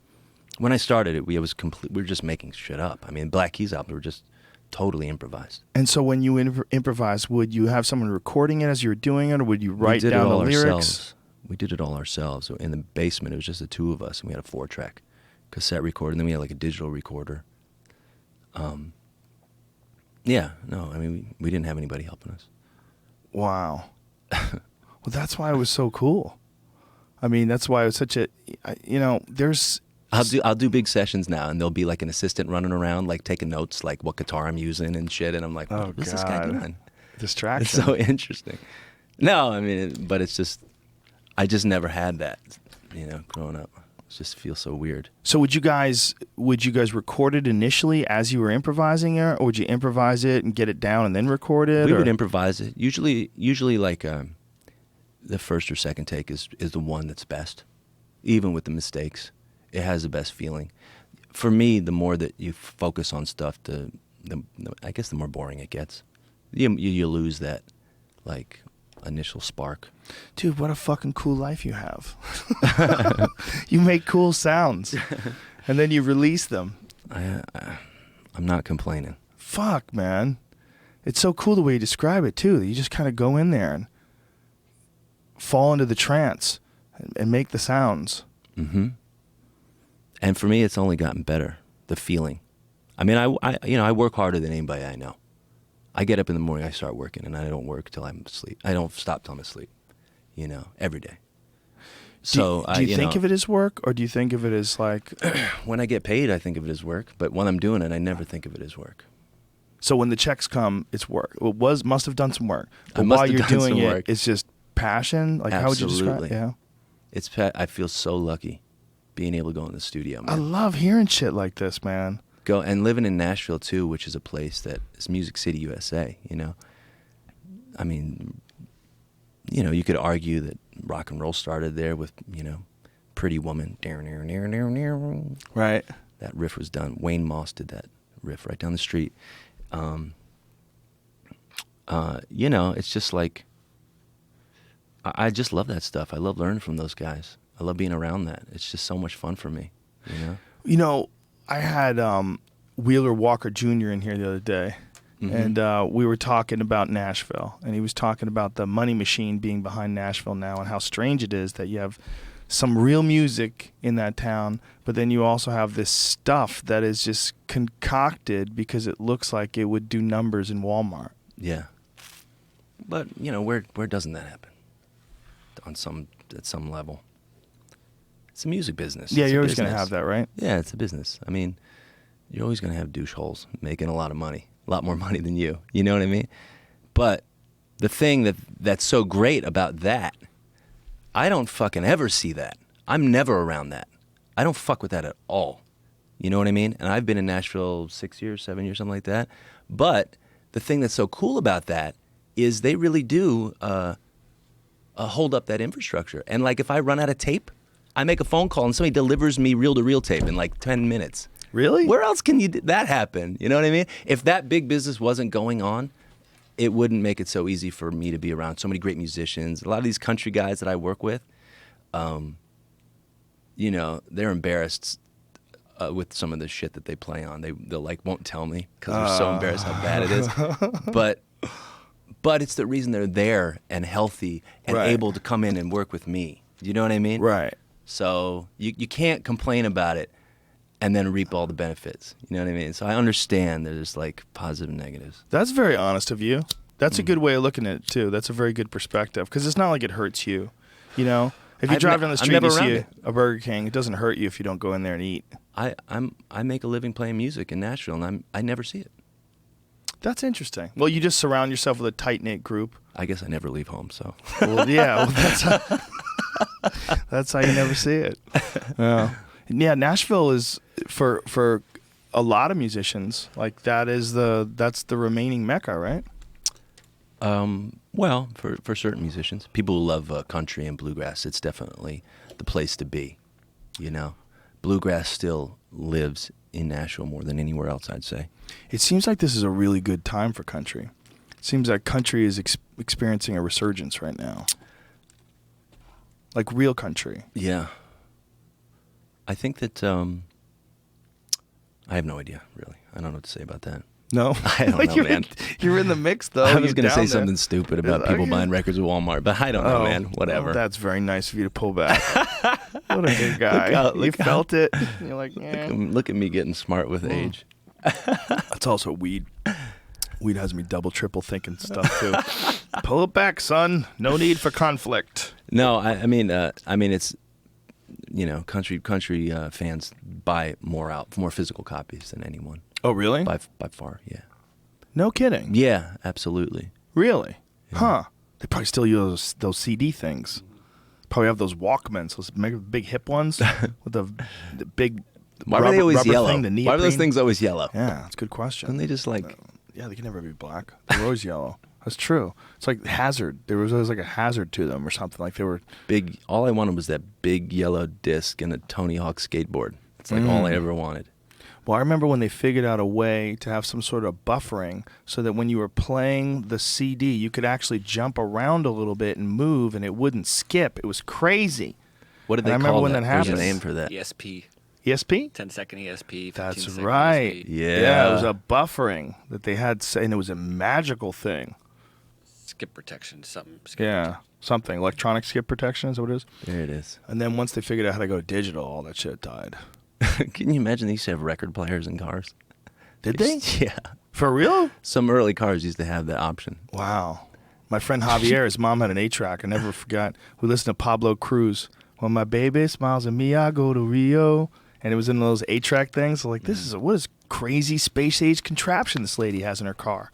When I started it, we were just making shit up. I mean, Black Keys album, we were just totally improvised. And so when you improvise, would you have someone recording it as you were doing it, or would you write down the lyrics? Ourselves. We did it all ourselves. So in the basement, it was just the two of us, and we had a 4-track cassette recorder, and then we had like a digital recorder. Yeah, no, I mean, we didn't have anybody helping us. Wow. Well, that's why it was so cool. I mean, that's why it was such a, there's... I'll do big sessions now, and there'll be like an assistant running around, like taking notes, like what guitar I'm using and shit. And I'm like, what's this guy doing? Distraction. It's so interesting. No, I mean, but it's just, I just never had that, growing up. It just feels so weird. So would you guys record it initially as you were improvising it, or would you improvise it and get it down and then record it? We would improvise it. Usually like the first or second take is the one that's best, even with the mistakes. It has the best feeling. For me, the more that you focus on stuff, I guess the more boring it gets. You lose that, like, initial spark. Dude, what a fucking cool life you have. You make cool sounds, and then you release them. I'm not complaining. Fuck, man. It's so cool the way you describe it, too. That you just kind of go in there and fall into the trance and make the sounds. Mm-hmm. And for me, it's only gotten better, the feeling. I mean, I work harder than anybody I know. I get up in the morning, I start working, and I don't work till I'm asleep. I don't stop till I'm asleep, every day. So do you think of it as work, or do you think of it as like... When I get paid, I think of it as work, but when I'm doing it, I never think of it as work. So when the checks come, it's work. It must have done some work. But while you're doing it, it's just passion? Like, how would you describe it? Yeah. I feel so lucky being able to go in the studio, man. I love hearing shit like this, man. Go and living in Nashville too, which is a place that is Music City, USA. I mean, you could argue that rock and roll started there with Pretty Woman. Right. That riff was done. Wayne Moss did that riff right down the street. It's just like I just love that stuff. I love learning from those guys. I love being around that. It's just so much fun for me, I had Wheeler Walker Jr. in here the other day, and we were talking about Nashville, and he was talking about the money machine being behind Nashville now and how strange it is that you have some real music in that town, but then you also have this stuff that is just concocted because it looks like it would do numbers in Walmart. Yeah. But, where doesn't that happen? At some level. It's a music business. Yeah, you're always going to have that, right? Yeah, it's a business. I mean, you're always going to have douche holes making a lot of money, a lot more money than you. You know what I mean? But the thing that's so great about that, I don't fucking ever see that. I'm never around that. I don't fuck with that at all. You know what I mean? And I've been in Nashville 6 years, 7 years, something like that. But the thing that's so cool about that is they really do hold up that infrastructure. And like if I run out of tape, I make a phone call and somebody delivers me reel-to-reel tape in like 10 minutes. Really? Where else can that happen? You know what I mean? If that big business wasn't going on, it wouldn't make it so easy for me to be around so many great musicians. A lot of these country guys that I work with, they're embarrassed with some of the shit that they play on. They'll like won't tell me because they're so embarrassed how bad it is. But it's the reason they're there and healthy and able to come in and work with me. You know what I mean? Right. So you can't complain about it and then reap all the benefits. You know what I mean? So I understand there's like positive and negatives. That's very honest of you. That's a good way of looking at it too. That's a very good perspective because it's not like it hurts you. If you drive down the street and you see a Burger King, it doesn't hurt you if you don't go in there and eat. I make a living playing music in Nashville, and I never see it. That's interesting. Well, you just surround yourself with a tight-knit group. I guess I never leave home, so. Well, yeah, that's how you never see it. Yeah, Nashville is for a lot of musicians, like that's the remaining mecca, right? Well, for certain musicians, people who love country and bluegrass, it's definitely the place to be. You know, bluegrass still lives in Nashville more than anywhere else, I'd say. It seems like this is a really good time for country. It seems like country is experiencing a resurgence right now. Like real country. Yeah. I think that I have no idea, really. I don't know what to say about that. No? I don't know, man. You're in the mix, though. I was going to say something stupid about people buying records at Walmart, but I don't know, man. Whatever. Well, that's very nice of you to pull back. What a good guy. You felt it. You're like, yeah. Look at me getting smart with age. That's also weed. Weed has me double, triple thinking stuff, too. Pull it back, son. No need for conflict. No, I mean, it's, you know, country fans buy more physical copies than anyone. Oh, really? By far, yeah. No kidding. Yeah, absolutely. Really? Yeah. Huh. They probably still use those CD things. Probably have those Walkmans, those big hip ones with the big Why were they always yellow? Thing, Why are those things always yellow? Yeah, that's a good question. And they just like... Yeah, they can never be black. They were always yellow. That's true. It's like hazard. There was always like a hazard to them or something. Like they were... Big. All I wanted was that big yellow disc and a Tony Hawk skateboard. It's like all I ever wanted. Well, I remember when they figured out a way to have some sort of buffering so that when you were playing the CD, you could actually jump around a little bit and move, and it wouldn't skip. It was crazy. What did they call that? There's a name for that. ESP. ESP? 10-second ESP. That's 15-second right. ESP. Yeah, it was a buffering that they had, and it was a magical thing. Skip protection, something. Something. Electronic skip protection is what it is. There it is. And then once they figured out how to go digital, all that shit died. Can you imagine they used to have record players in cars? Did they? Yeah. For real? Some early cars used to have that option. Wow. My friend Javier, his mom had an 8-track. I never forgot. We listened to Pablo Cruz. When my baby smiles at me, I go to Rio. And it was in those 8-track things. So like, what is crazy space age contraption this lady has in her car?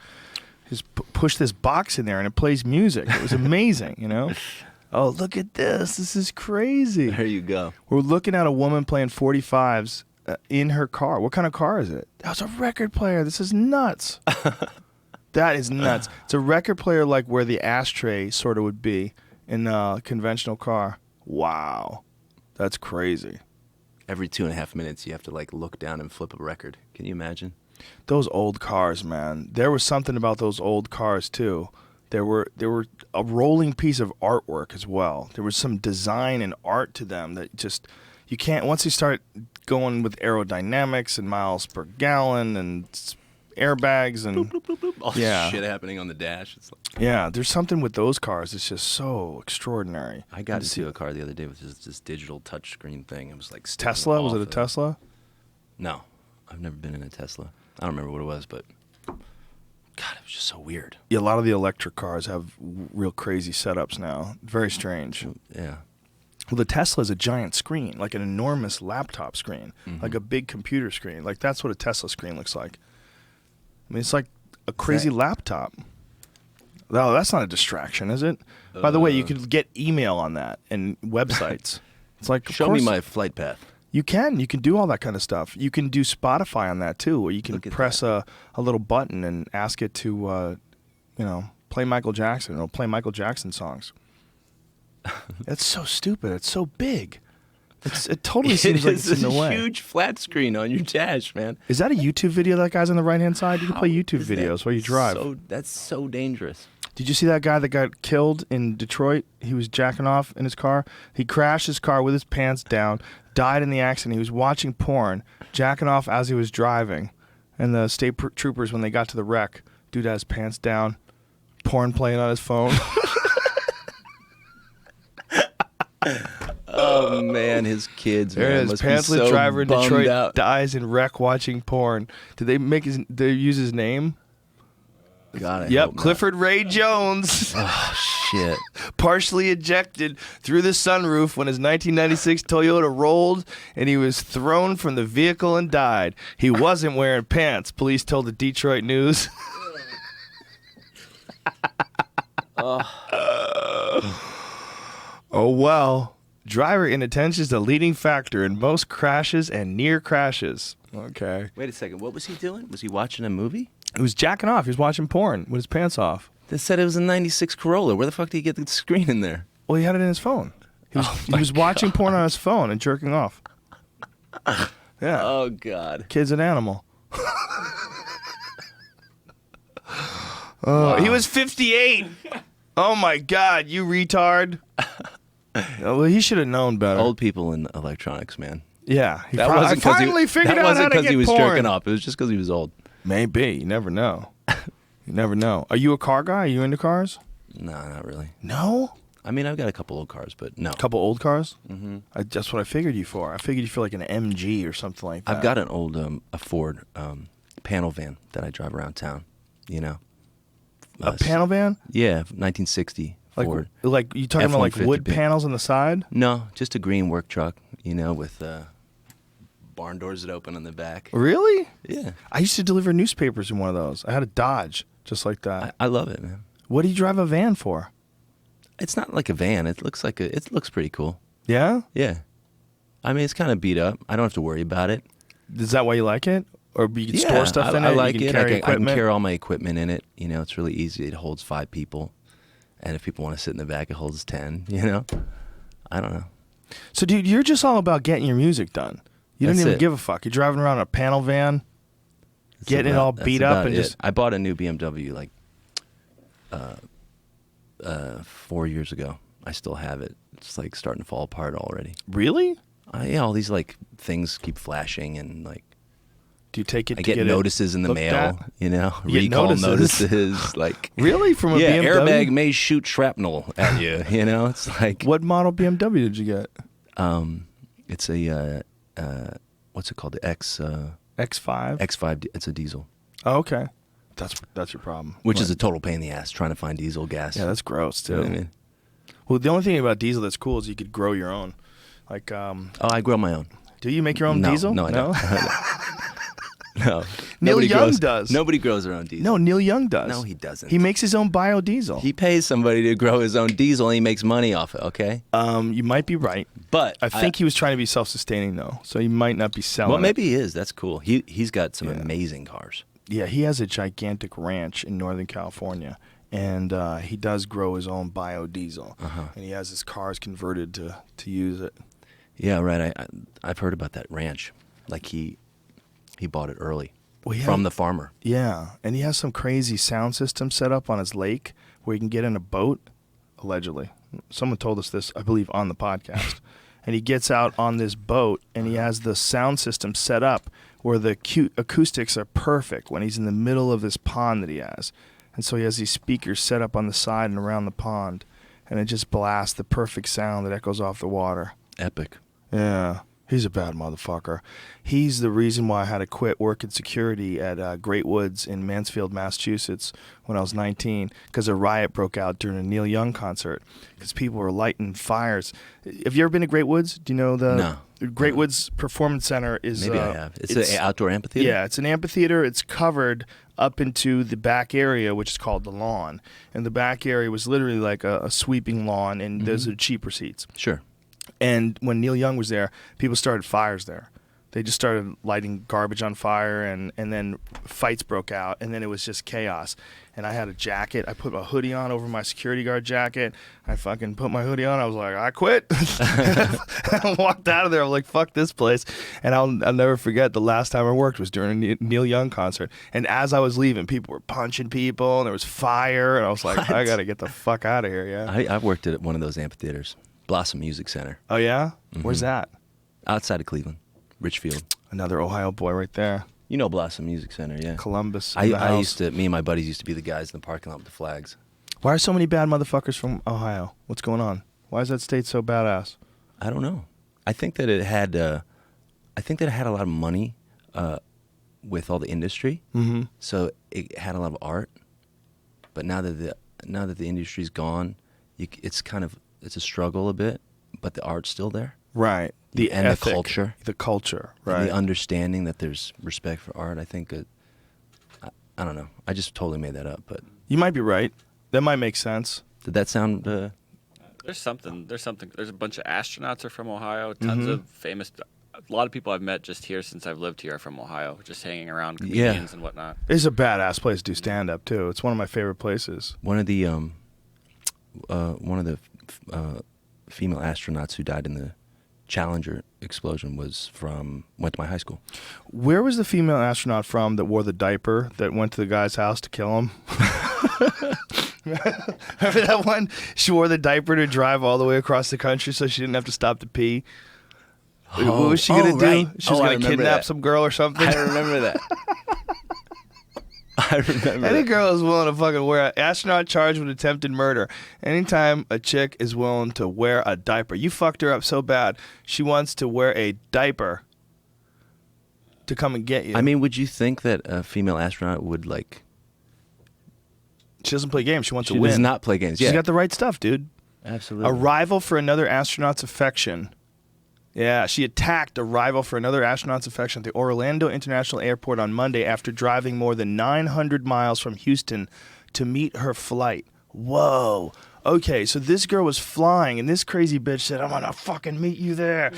Just push this box in there and it plays music. It was amazing, you know? Oh, look at this. This is crazy. There you go. We're looking at a woman playing 45s in her car. What kind of car is it? That was a record player. This is nuts. That is nuts. It's a record player like where the ashtray sort of would be in a conventional car. Wow. That's crazy. Every 2.5 minutes, you have to like look down and flip a record. Can you imagine? Those old cars, man. There was something about those old cars too. There were a rolling piece of artwork as well. There was some design and art to them that just you can't. Once you start going with aerodynamics and miles per gallon and airbags and boop, boop, boop. All this shit happening on the dash. It's like, yeah, there's something with those cars. It's just so extraordinary. I got into a car the other day with this digital touchscreen thing. It was like Tesla. Was it a Tesla? No, I've never been in a Tesla. I don't remember what it was, but God, it was just so weird. Yeah, a lot of the electric cars have real crazy setups now. Very strange. Yeah. Well, the Tesla is a giant screen, like an enormous laptop screen, like a big computer screen. Like that's what a Tesla screen looks like. I mean, it's like a crazy laptop. No, that's not a distraction, is it? By the way, you can get email on that and websites. It's like show me my flight path. You can do all that kind of stuff. You can do Spotify on that too, where you can press a little button and ask it to, play Michael Jackson. It'll play Michael Jackson songs. It's so stupid. It's so big. It totally seems like it's in the way. It's a huge flat screen on your dash, man. Is that a YouTube video? That guy's on the right-hand side. You can play YouTube videos while you drive. That's so dangerous. Did you see that guy that got killed in Detroit? He was jacking off in his car. He crashed his car with his pants down, died in the accident. He was watching porn, jacking off as he was driving. And the state troopers, when they got to the wreck, dude had his pants down, porn playing on his phone. Oh man, his kids. There man, it is. must Pantsless be so driver in Detroit out. dies in wreck watching porn. Did they use his name? God, I yep, hope not. Clifford Ray Jones. Oh shit. Partially ejected through the sunroof when his 1996 Toyota rolled and he was thrown from the vehicle and died. He wasn't wearing pants, police told the Detroit News. Oh well. Driver inattention is the leading factor in most crashes and near crashes. Okay. Wait a second. What was he doing? Was he watching a movie? He was jacking off. He was watching porn with his pants off. They said it was a 96 Corolla. Where the fuck did he get the screen in there? Well, he had it in his phone. He was watching porn on his phone and jerking off. Yeah. Oh, God. Kid's an animal. Wow. He was 58. Oh, my God. You retard. Well, he should have known better. Old people in electronics, man. Yeah. That wasn't I finally figured out how to get he was porn. jerking off. It was just because he was old. Maybe. You never know. You never know. Are you a car guy? Are you into cars? No, not really. No? I mean, I've got a couple old cars, but no. A couple old cars? Mm-hmm. That's what I figured you for. I figured you for like an MG or something like that. I've got an old a Ford panel van that I drive around town, you know. A panel van? Yeah, 1960 Ford. Like you talking about like F-150 wood big. panels on the side? No, just a green work truck, you know, with barn doors that open on the back. Really? Yeah. I used to deliver newspapers in one of those. I had a Dodge just like that. I love it, man. What do you drive a van for? It's not like a van. It looks like it looks pretty cool. Yeah? Yeah. I mean, it's kind of beat up. I don't have to worry about it. Is that why you like it? Or you can store stuff in it? I like you can it. carry I can equipment? carry all my equipment in it. You know, it's really easy. It holds 5 people. And if people want to sit in the back, it holds 10, you know? I don't know. So, dude, you're just all about getting your music done. You don't That's even it. give a fuck. You're driving around in a panel van, getting it all That's beat up about and it. just... I bought a new BMW like 4 years ago. I still have it. It's like starting to fall apart already. Really? Yeah, all these like things keep flashing and like Do you take it I to get get notices it in the looked mail, at? you know, You get recall notices? notices like Really? From a yeah, BMW? airbag may shoot shrapnel at you, you know? It's like What model BMW did you get? it's a what's it called? The X5? X5, it's a diesel. Oh, okay. That's your problem. Which is Right. a total pain in the ass trying to find diesel gas. Yeah, that's gross, too. You know what I mean? Well, the only thing about diesel that's cool is you could grow your own. Like, Oh, I grow my own. do you make your own No, diesel? no, I don't. No. Neil Nobody Young grows, does. Nobody grows their own diesel. No, Neil Young does. No, he doesn't. He makes his own biodiesel. He pays somebody to grow his own diesel and he makes money off it, okay? You might be right. But I think he was trying to be self-sustaining, though, so he might not be selling well, it. maybe he is. That's cool. He's got some Yeah. amazing cars. Yeah, he has a gigantic ranch in Northern California, and he does grow his own biodiesel, and he has his cars converted to use it. Yeah, right. I've heard about that ranch. Like he bought it early Well, he from had- the farmer. Yeah, and he has some crazy sound system set up on his lake where you can get in a boat, allegedly. Someone told us this, I believe, on the podcast. And he gets out on this boat, and he has the sound system set up where the acoustics are perfect when he's in the middle of this pond that he has. And so he has these speakers set up on the side and around the pond, and it just blasts the perfect sound that echoes off the water. Epic. Yeah, he's a bad motherfucker. He's the reason why I had to quit working security at Great Woods in Mansfield, Massachusetts when I was 19 because a riot broke out during a Neil Young concert because people were lighting fires. Have you ever been to Great Woods? Do you know the No. Great Woods Performance Center is... Maybe I have. It's an outdoor amphitheater? Yeah, it's an amphitheater. It's covered up into the back area, which is called the lawn. And the back area was literally like a sweeping lawn, and those are cheaper seats. Sure. And when Neil Young was there, people started fires there. They just started lighting garbage on fire, and then fights broke out, and then it was just chaos. And I had a jacket. I put a hoodie on over my security guard jacket. I fucking put my hoodie on. I was like, I quit. I walked out of there. I was like, fuck this place. And I'll never forget the last time I worked was during a Neil Young concert. And as I was leaving, people were punching people, and there was fire. And I was like, What? I got to get the fuck out of here, yeah. I worked at one of those amphitheaters, Blossom Music Center, Oh, yeah? Where's that? outside of Cleveland, Richfield. Another Ohio boy right there. You know Blossom Music Center, yeah. Columbus. in the I house. used to, me and my buddies used to be the guys in the parking lot with the flags. Why are so many bad motherfuckers from Ohio? What's going on? Why is that state so badass? I don't know. I think that it had, a lot of money with all the industry. Mm-hmm. So it had a lot of art. But now that the industry's gone, it's a struggle a bit. But the art's still there. Right. And the ethic, culture. The culture, And right. the understanding that there's respect for art. I think I don't know. I just totally made that up. But You might be right. That might make sense. did that sound? There's something. There's a bunch of astronauts are from Ohio. Tons of famous A lot of people I've met just here since I've lived here are from Ohio, just hanging around Yeah. comedians and whatnot. It's a badass place to do stand-up, too. It's one of my favorite places. One of the female astronauts who died in the Challenger explosion went to my high school. Where was the female astronaut from that wore the diaper that went to the guy's house to kill him? Remember that one? She wore the diaper to drive all the way across the country so she didn't have to stop to pee. What was she going to do? Right. She was I going to remember kidnap that. some girl or something? I remember that. I remember Any that. girl is willing to fucking wear an astronaut charged with attempted murder. Anytime a chick is willing to wear a diaper, you fucked her up so bad, she wants to wear a diaper to come and get you. I mean, would you think that a female astronaut would like? she doesn't play games. She wants She to win. does not play games. She's Yeah, got the right stuff, dude. absolutely. A rival for another astronaut's affection. Yeah, she attacked a rival for another astronaut's affection at the Orlando International Airport on Monday after driving more than 900 miles from Houston to meet her flight. Whoa. Okay, so this girl was flying, and this crazy bitch said, I'm gonna fucking meet you there.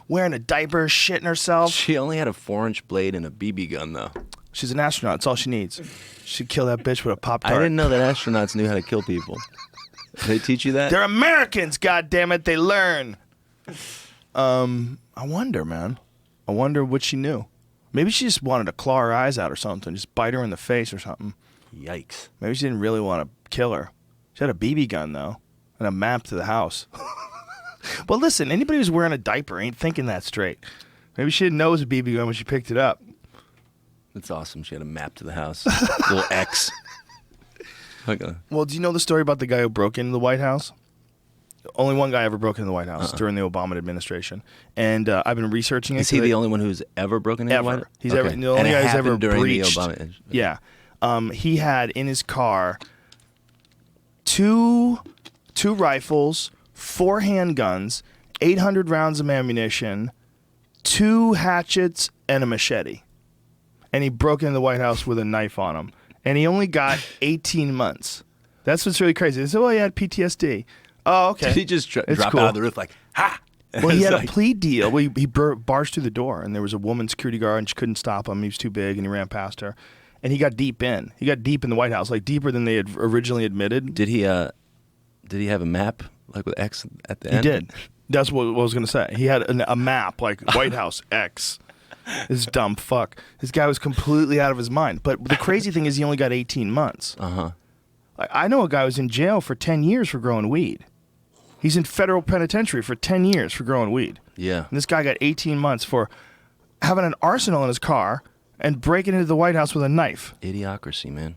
Wearing a diaper, shitting herself. She only had a 4-inch blade and a BB gun, though. She's an astronaut. That's all she needs. She'd kill that bitch with a Pop-Tart. I didn't know that astronauts knew how to kill people. Did they teach you that? They're Americans, goddammit. They learn. I wonder, man. I wonder what she knew. Maybe she just wanted to claw her eyes out or something. Just bite her in the face or something. Yikes. Maybe she didn't really want to kill her. She had a BB gun, though, and a map to the house. Well, listen, anybody who's wearing a diaper ain't thinking that straight. Maybe she didn't know it was a BB gun when she picked it up. That's awesome. She had a map to the house. Little X. Okay. Well, do you know the story about the guy who broke into the White House? Only one guy ever broke into the White House during the Obama administration. And I've been researching it. Is he the only one who's ever broken into the White Ever. House? He's Okay. ever the only And it guy who's ever happened during breached. the Obama. Yeah. He had in his car two rifles, 4 handguns, 800 rounds of ammunition, 2 hatchets, and a machete. And he broke into the White House with a knife on him. And he only got 18 months. That's what's really crazy. They said, well, he had PTSD. Oh, okay. Did he just drop cool. out of the roof like, ha? Well, he It's had like- a plea deal. Well, he barged through the door, and there was a woman security guard, and she couldn't stop him. He was too big, and he ran past her. And he got deep in. He got deep in the White House, like deeper than they had originally admitted. Did he have a map like with X at the He end? did. That's what I was going to say. He had a map, like White House X. This dumb fuck. This guy was completely out of his mind. But the crazy thing is he only got 18 months. Uh-huh. I know a guy who was in jail for 10 years for growing weed. He's in federal penitentiary for 10 years for growing weed. Yeah. And this guy got 18 months for having an arsenal in his car and breaking into the White House with a knife. Idiocracy, man.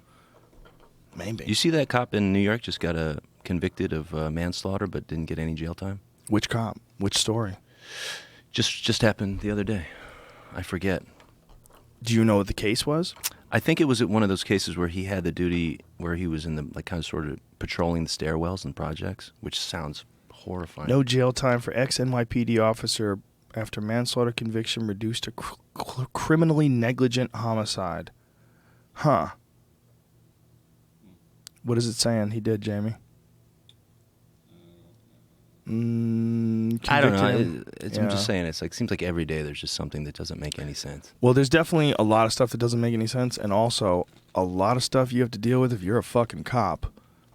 Maybe. You see that cop in New York just got convicted of manslaughter but didn't get any jail time? Which cop? Which story? Just happened the other day. I forget. Do you know what the case was? I think it was one of those cases where he had the duty where he was in the like kind of sort of patrolling the stairwells and projects, which sounds horrifying. No jail time for ex-NYPD officer after manslaughter conviction reduced to criminally negligent homicide. Huh. What is it saying he did, Jamie? I don't know. Convicted him? I'm just Yeah. saying, it's like seems like every day there's just something that doesn't make any sense. Well, there's definitely a lot of stuff that doesn't make any sense, and also a lot of stuff you have to deal with if you're a fucking cop.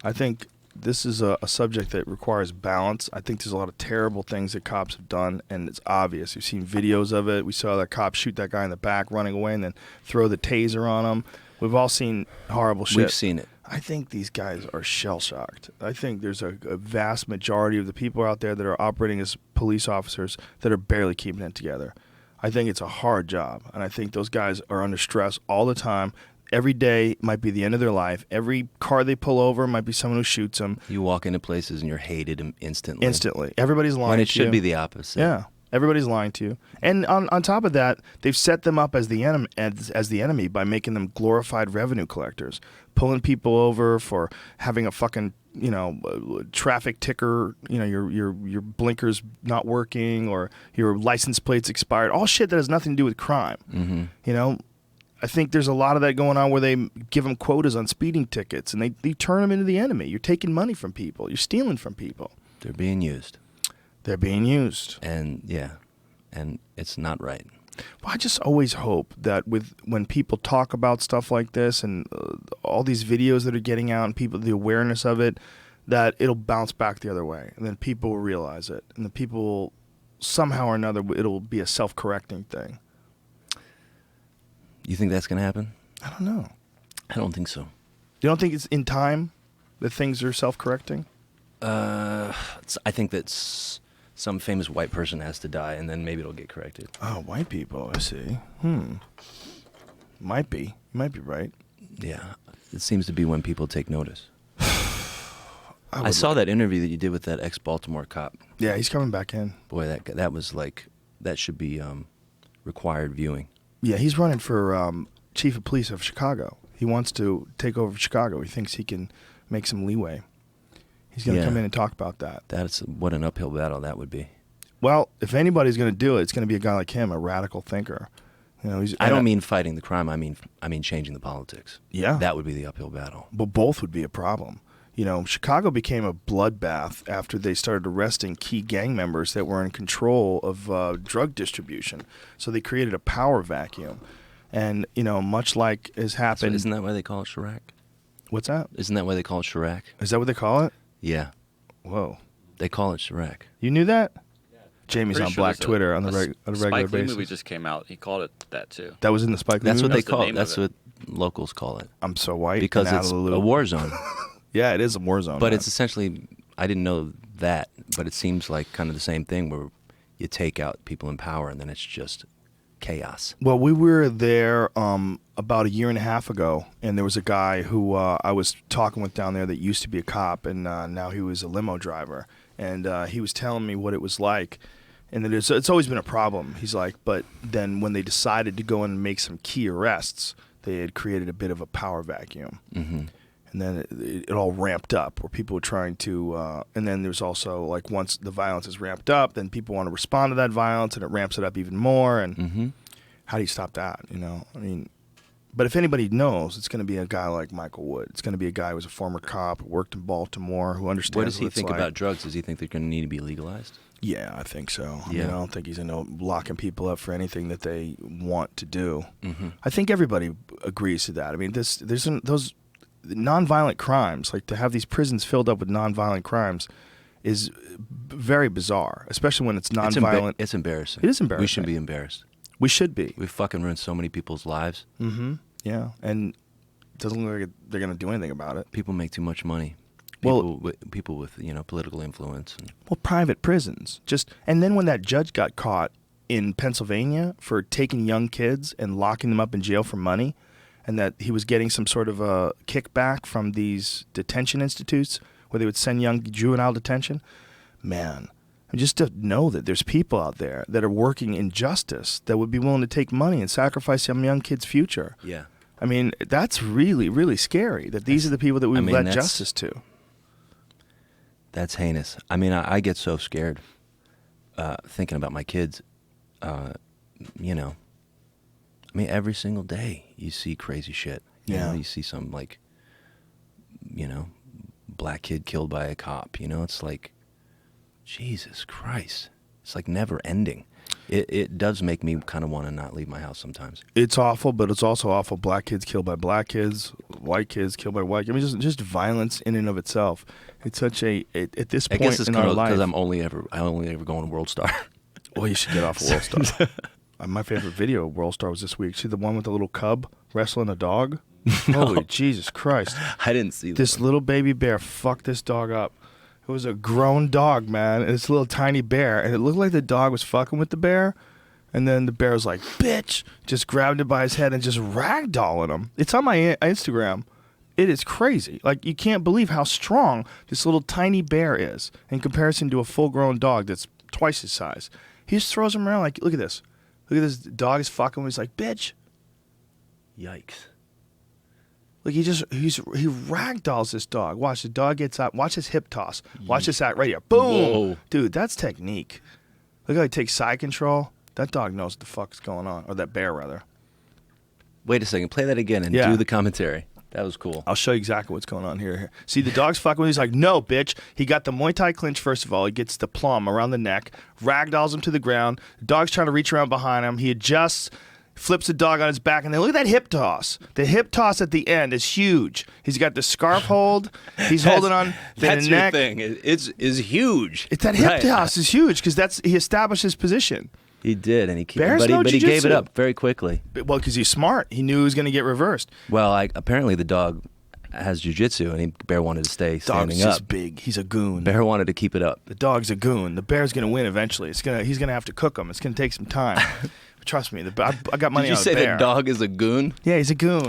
I think this is a subject that requires balance. I think there's a lot of terrible things that cops have done, and it's obvious. We've seen videos of it. We saw that cop shoot that guy in the back running away and then throw the taser on him. We've all seen horrible shit. We've seen it. I think these guys are shell-shocked. I think there's a vast majority of the people out there that are operating as police officers that are barely keeping it together. I think it's a hard job, and I think those guys are under stress all the time. Every day might be the end of their life. Every car they pull over might be someone who shoots them. You walk into places and you're hated instantly. Instantly. Everybody's lying When it to you. should be the opposite. Yeah. Everybody's lying to you. And on top of that, they've set them up as the enemy by making them glorified revenue collectors, pulling people over for having a fucking, traffic ticker, your blinkers not working or your license plates expired, all shit that has nothing to do with crime. Mm-hmm. I think there's a lot of that going on where they give them quotas on speeding tickets and they turn them into the enemy. You're taking money from people. You're stealing from people. They're being used. They're being used. And and it's not right. Well, I just always hope that when people talk about stuff like this and all these videos that are getting out and the awareness of it, that it'll bounce back the other way, and then people will realize it, and the people will, somehow or another, it'll be a self-correcting thing. You think that's going to happen? I don't know. I don't think so. You don't think it's in time that things are self-correcting? I think that some famous white person has to die, and then maybe it'll get corrected. Oh, white people, I see. Might be. You might be right. Yeah. It seems to be when people take notice. I saw that interview that you did with that ex-Baltimore cop. Yeah, he's coming back in. Boy, that was like, that should be required viewing. Yeah, he's running for chief of police of Chicago. He wants to take over Chicago. He thinks he can make some leeway. He's going to come in and talk about that. That's what an uphill battle that would be. Well, if anybody's going to do it, it's going to be a guy like him, a radical thinker. You know, I don't mean fighting the crime. I mean changing the politics. Yeah, that would be the uphill battle. But both would be a problem. You know, Chicago became a bloodbath after they started arresting key gang members that were in control of drug distribution. So they created a power vacuum. And, you know, much like has happened... So isn't that why they call it Chirac? What's that? Isn't that why they call it Chirac? Is that what they call it? Yeah. Whoa. They call it Chirac. You knew that? Yeah. Jamie's on Black Twitter on a regular Spike Lee basis. movie just came out. He called it that, too. That was in the Spike Lee That's movie? what they call it. That's That's what locals call it. I'm so white. Because and out it's of a the loop. war zone. Yeah, it is a war zone. But man. it's essentially, I didn't know that, but it seems like kind of the same thing where you take out people in power and then it's just chaos. Well, we were there about a year and a half ago, and there was a guy who I was talking with down there that used to be a cop, and now he was a limo driver. And he was telling me what it was like. And that it's always been a problem. He's like, but then when they decided to go in and make some key arrests, they had created a bit of a power vacuum. Mm-hmm. And then it all ramped up where people were trying to, and then there's also like once the violence is ramped up, then people want to respond to that violence and it ramps it up even more. And how do you stop that? You know, I mean, but if anybody knows, it's going to be a guy like Michael Wood. It's going to be a guy who was a former cop, who worked in Baltimore, who understands what does he it's think like. about drugs? Does he think they're going to need to be legalized? Yeah, I think so. I Yeah. mean, I don't think he's into locking people up for anything that they want to do. Mm-hmm. I think everybody agrees to that. I mean, those nonviolent crimes, like to have these prisons filled up with nonviolent crimes, is very bizarre, especially when it's nonviolent. It's embarrassing. It is embarrassing. We shouldn't be embarrassed. We should be. We fucking ruined so many people's lives. Mm-hmm. Yeah, and it doesn't look like they're going to do anything about it. People make too much money. Well, People with political influence. Well, private prisons. And then when that judge got caught in Pennsylvania for taking young kids and locking them up in jail for money, and that he was getting some sort of a kickback from these detention institutes where they would send young juvenile detention, man, just to know that there's people out there that are working in justice that would be willing to take money and sacrifice some young kid's future. Yeah. I mean, that's really, really scary that these are the people that we've led justice to. That's heinous. I mean, I get so scared thinking about my kids. I mean, every single day you see crazy shit. Yeah. You see some, like, black kid killed by a cop. It's like, Jesus Christ. It's like never ending. It does make me kind of want to not leave my house sometimes. It's awful, but it's also awful. Black kids killed by black kids, white kids killed by white kids. I mean, just violence in and of itself. It's such at this point I guess it's in our life. because I only ever go on World Star. Well, you should get off of World Star. My favorite video of World Star was this week. See the one with the little cub wrestling a dog? No. Holy Jesus Christ. I didn't see this little baby bear fucked this dog up. It was a grown dog, man, and this little tiny bear, and it looked like the dog was fucking with the bear, and then the bear was like, bitch, just grabbed it by his head and just ragdolling him. It's on my Instagram. It is crazy. Like, you can't believe how strong this little tiny bear is in comparison to a full-grown dog that's twice his size. He just throws him around like, look at this. Look at this dog is fucking with him. He's like, bitch. Yikes. Like, he ragdolls this dog. Watch, the dog gets up. Watch his hip toss. Watch this act right here. Boom. Whoa. Dude, that's technique. Look how he takes side control. That dog knows what the fuck is going on. Or that bear, rather. Wait a second. Play that again and Yeah. do the commentary. That was cool. I'll show you exactly what's going on here. See, the dog's fucking with him. He's like, no, bitch. He got the Muay Thai clinch, first of all. He gets the plum around the neck, ragdolls him to the ground. The dog's trying to reach around behind him. He adjusts, flips the dog on his back, and then look at that hip toss. The hip toss at the end is huge. He's got the scarf hold. He's holding on that's the your neck. thing. It's huge. It's that hip toss is huge because he established his position. He did, and he Bears know but he gave it jujitsu. up very quickly. Well, because he's smart. He knew he was going to get reversed. Well, apparently the dog has jujitsu, and Bear wanted to stay standing Dog's up. just big. He's a goon. Bear wanted to keep it up. The dog's a goon. The bear's going to win eventually. He's going to have to cook him. It's going to take some time. Trust me. I got money Did you on say the bear. the dog is a goon? Yeah, he's a goon.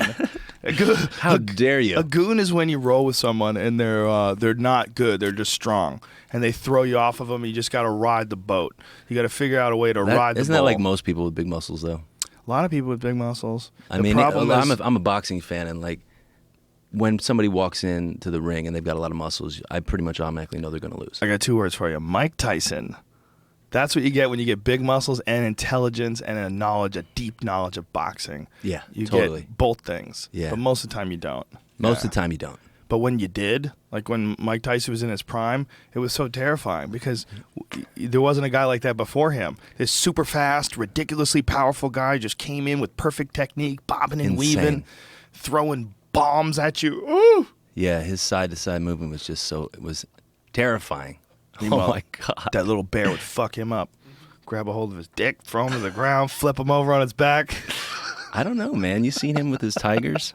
A goon. How dare you? A goon is when you roll with someone and they're not good. They're just strong, and they throw you off of them. You just got to ride the boat. You got to figure out a way to ride the boat. Isn't that like most people with big muscles, though? A lot of people with big muscles. I mean, I'm a boxing fan, and like when somebody walks into the ring and they've got a lot of muscles, I pretty much automatically know they're going to lose. I got 2 words for you. Mike Tyson. That's what you get when you get big muscles and intelligence and a deep knowledge of boxing. Yeah, you totally. get both things. Yeah. But most of the time you don't. Most of the time you don't. But when you did, like when Mike Tyson was in his prime, it was so terrifying because there wasn't a guy like that before him. This super fast, ridiculously powerful guy just came in with perfect technique, bobbing and weaving, throwing bombs at you. Ooh! Yeah, his side-to-side movement was just it was terrifying. Meanwhile, Oh, my God. That little bear would fuck him up. Grab a hold of his dick, throw him to the ground, flip him over on his back. I don't know, man. You seen him with his tigers?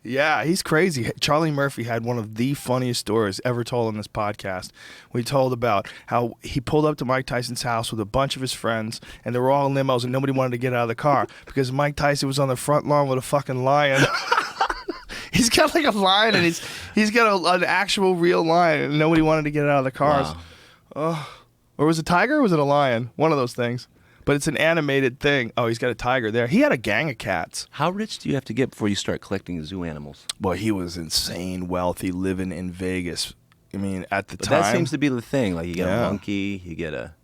Yeah, he's crazy. Charlie Murphy had one of the funniest stories ever told on this podcast. We told about how he pulled up to Mike Tyson's house with a bunch of his friends, and they were all in limos, and nobody wanted to get out of the car because Mike Tyson was on the front lawn with a fucking lion. He's got like a lion, and he's got an actual real lion, and nobody wanted to get out of the cars. Wow. Or was it a tiger or was it a lion? One of those things. But it's an animated thing. Oh, he's got a tiger there. He had a gang of cats. How rich do you have to get before you start collecting zoo animals? Well, he was insane wealthy living in Vegas. I mean, at the But time. that seems to be the thing. Like you get Yeah. a monkey, you get a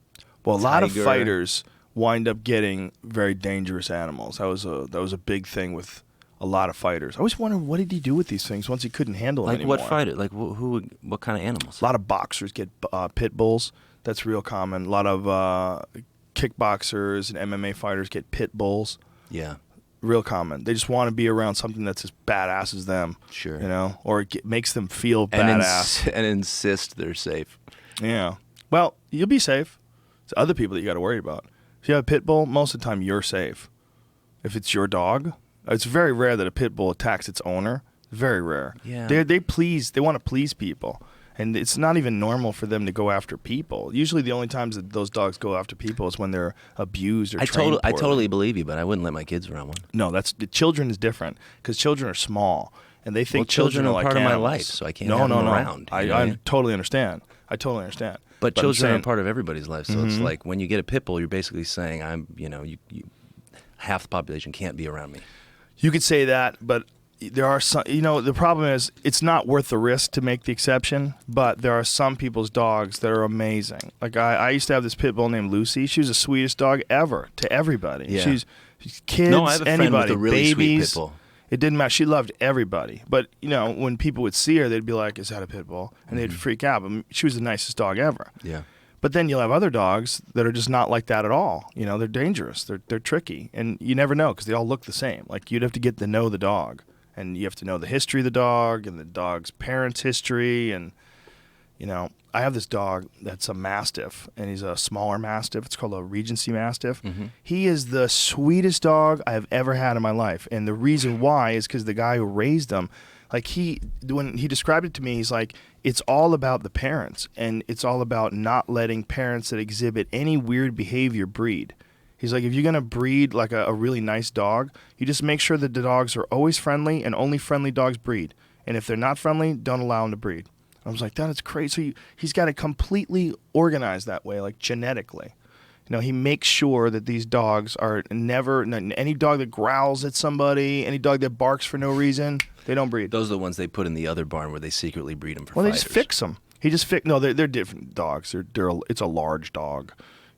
Well, a lot of tiger. fighters wind up getting very dangerous animals. That was a big thing with a lot of fighters. I always wondered, what did he do with these things once he couldn't handle them Like anymore? what fighter? Like what kind of animals? A lot of boxers get pit bulls. That's real common. A lot of kickboxers and MMA fighters get pit bulls. Yeah. Real common. They just want to be around something that's as badass as them. Sure. You know, or it makes them feel And, badass. and insist they're safe. Yeah. Well, you'll be safe. It's other people that you got to worry about. If you have a pit bull, most of the time you're safe. If it's your dog, it's very rare that a pit bull attacks its owner. Very rare. Yeah. They want to please people. And it's not even normal for them to go after people. Usually the only times that those dogs go after people is when they're abused or trained I poorly. totally believe you, but I wouldn't let my kids around one. No, children is different because children are small and they think Well, children are like part of my animals. life, so I can't have them around, I you know what I mean? totally understand. I totally understand. But I'm children saying- are part of everybody's life, so it's like when you get a pit bull, you're basically saying half the population can't be around me. You could say that, but there are some. The problem is it's not worth the risk to make the exception. But there are some people's dogs that are amazing. Like I used to have this pit bull named Lucy. She was the sweetest dog ever to everybody. Yeah. She's kids, No, I have a friend with anybody, a really sweet babies. pit bull. It didn't matter. She loved everybody. But when people would see her, they'd be like, "Is that a pit bull?" And they'd freak out. But she was the nicest dog ever. Yeah. But then you'll have other dogs that are just not like that at all. They're dangerous. They're tricky, and you never know because they all look the same. Like you'd have to get to know the dog, and you have to know the history of the dog and the dog's parents' history. And I have this dog that's a Mastiff, and he's a smaller Mastiff. It's called a Regency Mastiff. Mm-hmm. He is the sweetest dog I have ever had in my life, and the reason why is because the guy who raised him. Like when he described it to me, he's like, it's all about the parents, and it's all about not letting parents that exhibit any weird behavior breed. He's like, if you're going to breed like a really nice dog, you just make sure that the dogs are always friendly and only friendly dogs breed. And if they're not friendly, don't allow them to breed. I was like, that is crazy. So he's got it completely organized that way, like genetically. He makes sure that these dogs are never, any dog that growls at somebody, any dog that barks for no reason, they don't breed. Those are the ones they put in the other barn where they secretly breed them for Well, fighters. they just fix them. No, they're different dogs. It's a large dog.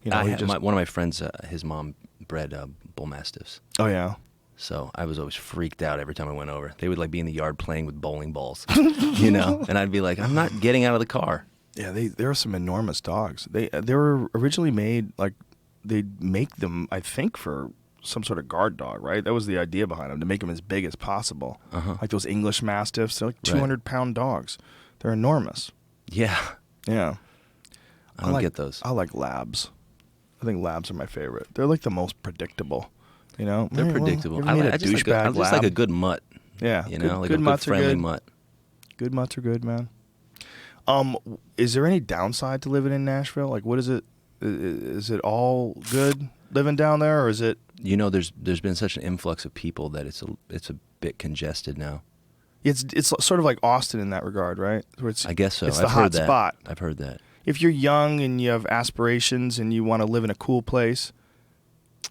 One of my friends, his mom bred bull mastiffs. Oh yeah. So I was always freaked out every time I went over. They would like be in the yard playing with bowling balls, you know, and I'd be like, I'm not getting out of the car. Yeah, there are some enormous dogs. They were originally made like they'd make them, I think, for some sort of guard dog, right? That was the idea behind them, to make them as big as possible. Like those English Mastiffs, they're like 200-pound dogs. They're enormous. Yeah. Yeah. I don't get those. I like labs. I think labs are my favorite. They're like the most predictable. You know, They're predictable. I just like a good mutt. Yeah, you know, like good a good mutts friendly are good. mutt. Good mutts are good, man. Is there any downside to living in Nashville? Like, what is it? Is it all good living down there, or is it? You know, there's been such an influx of people that it's a bit congested now. It's sort of like Austin in that regard, right? Where I guess so. It's I've the heard hot that. spot. I've heard that. If you're young and you have aspirations and you want to live in a cool place,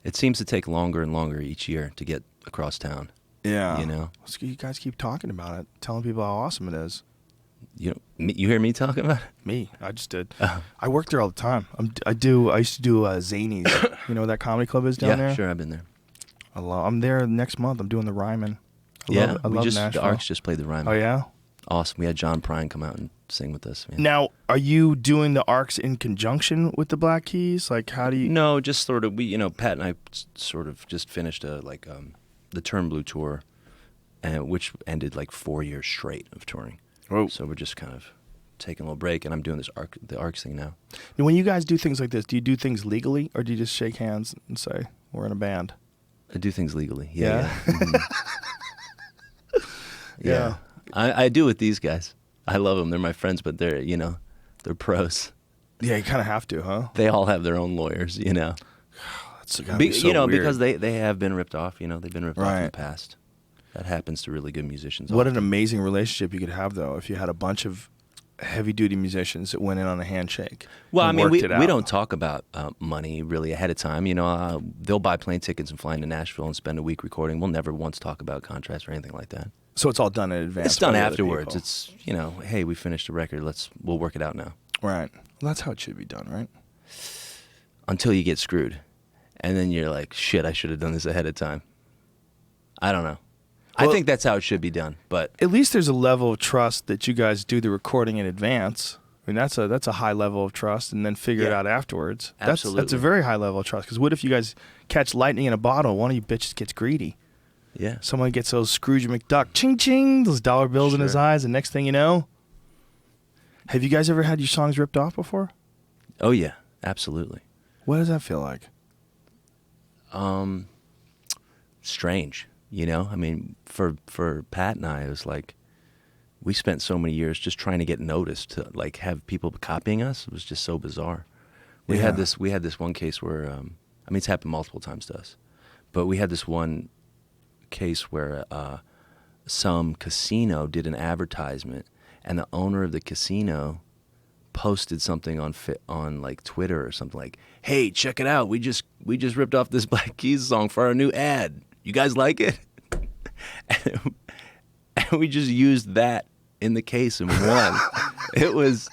it seems to take longer and longer each year to get across town. Yeah, you know. You guys keep talking about it, telling people how awesome it is. You hear me talking about it? Me, I just did. I work there all the time. I used to do Zany's. You know where that comedy club is down there? Yeah, sure, I've been there. I'm there next month. I'm doing the Ryman. I love Nashville. The Arcs just played the Ryman. Oh yeah, awesome. We had John Prine come out and sing with us. Man. Now, are you doing the Arcs in conjunction with the Black Keys? Like, how do you? No, just sort of. Pat and I sort of just finished the Turn Blue tour, which ended like 4 years straight of touring. Oh. So we're just kind of taking a little break, and I'm doing the Arcs thing now. Now, when you guys do things like this, do you do things legally, or do you just shake hands and say we're in a band? I do things legally. Yeah. Mm-hmm. Yeah. I do with these guys. I love them. They're my friends, but they're pros. Yeah, you kind of have to, huh? They all have their own lawyers, you know. That's gotta be so weird. Because they have been ripped off. You know, they've been ripped off in Right. the past. That happens to really good musicians. What often. an amazing relationship you could have, though, if you had a bunch of heavy-duty musicians that went in on a handshake. Well, I and mean, worked it out. we don't talk about money really ahead of time. You know, they'll buy plane tickets and fly into Nashville and spend a week recording. We'll never once talk about contracts or anything like that. So it's all done in advance. It's done by the other afterwards. people. It's, hey, we finished a record. We'll work it out now. Right. Well, that's how it should be done, right? Until you get screwed. And then you're like, shit, I should have done this ahead of time. I don't know. Well, I think that's how it should be done. But at least there's a level of trust that you guys do the recording in advance. I mean, that's a high level of trust, and then figure it out afterwards. Absolutely. That's a very high level of trust. Because what if you guys catch lightning in a bottle? One of you bitches gets greedy. yeah. Someone gets those Scrooge McDuck, ching ching, those dollar bills in his Sure. eyes, and next thing you know, have you guys ever had your songs ripped off before? Oh, yeah. Absolutely. What does that feel like? Strange, I mean, for Pat and I, it was like we spent so many years just trying to get noticed, to like have people copying us. It was just so bizarre. We had this one case where I mean, it's happened multiple times to us, but we had this one case where some casino did an advertisement, and the owner of the casino posted something on like Twitter or something like, "Hey, check it out! We just ripped off this Black Keys song for our new ad. You guys like it?" and we just used that in the case and won. It was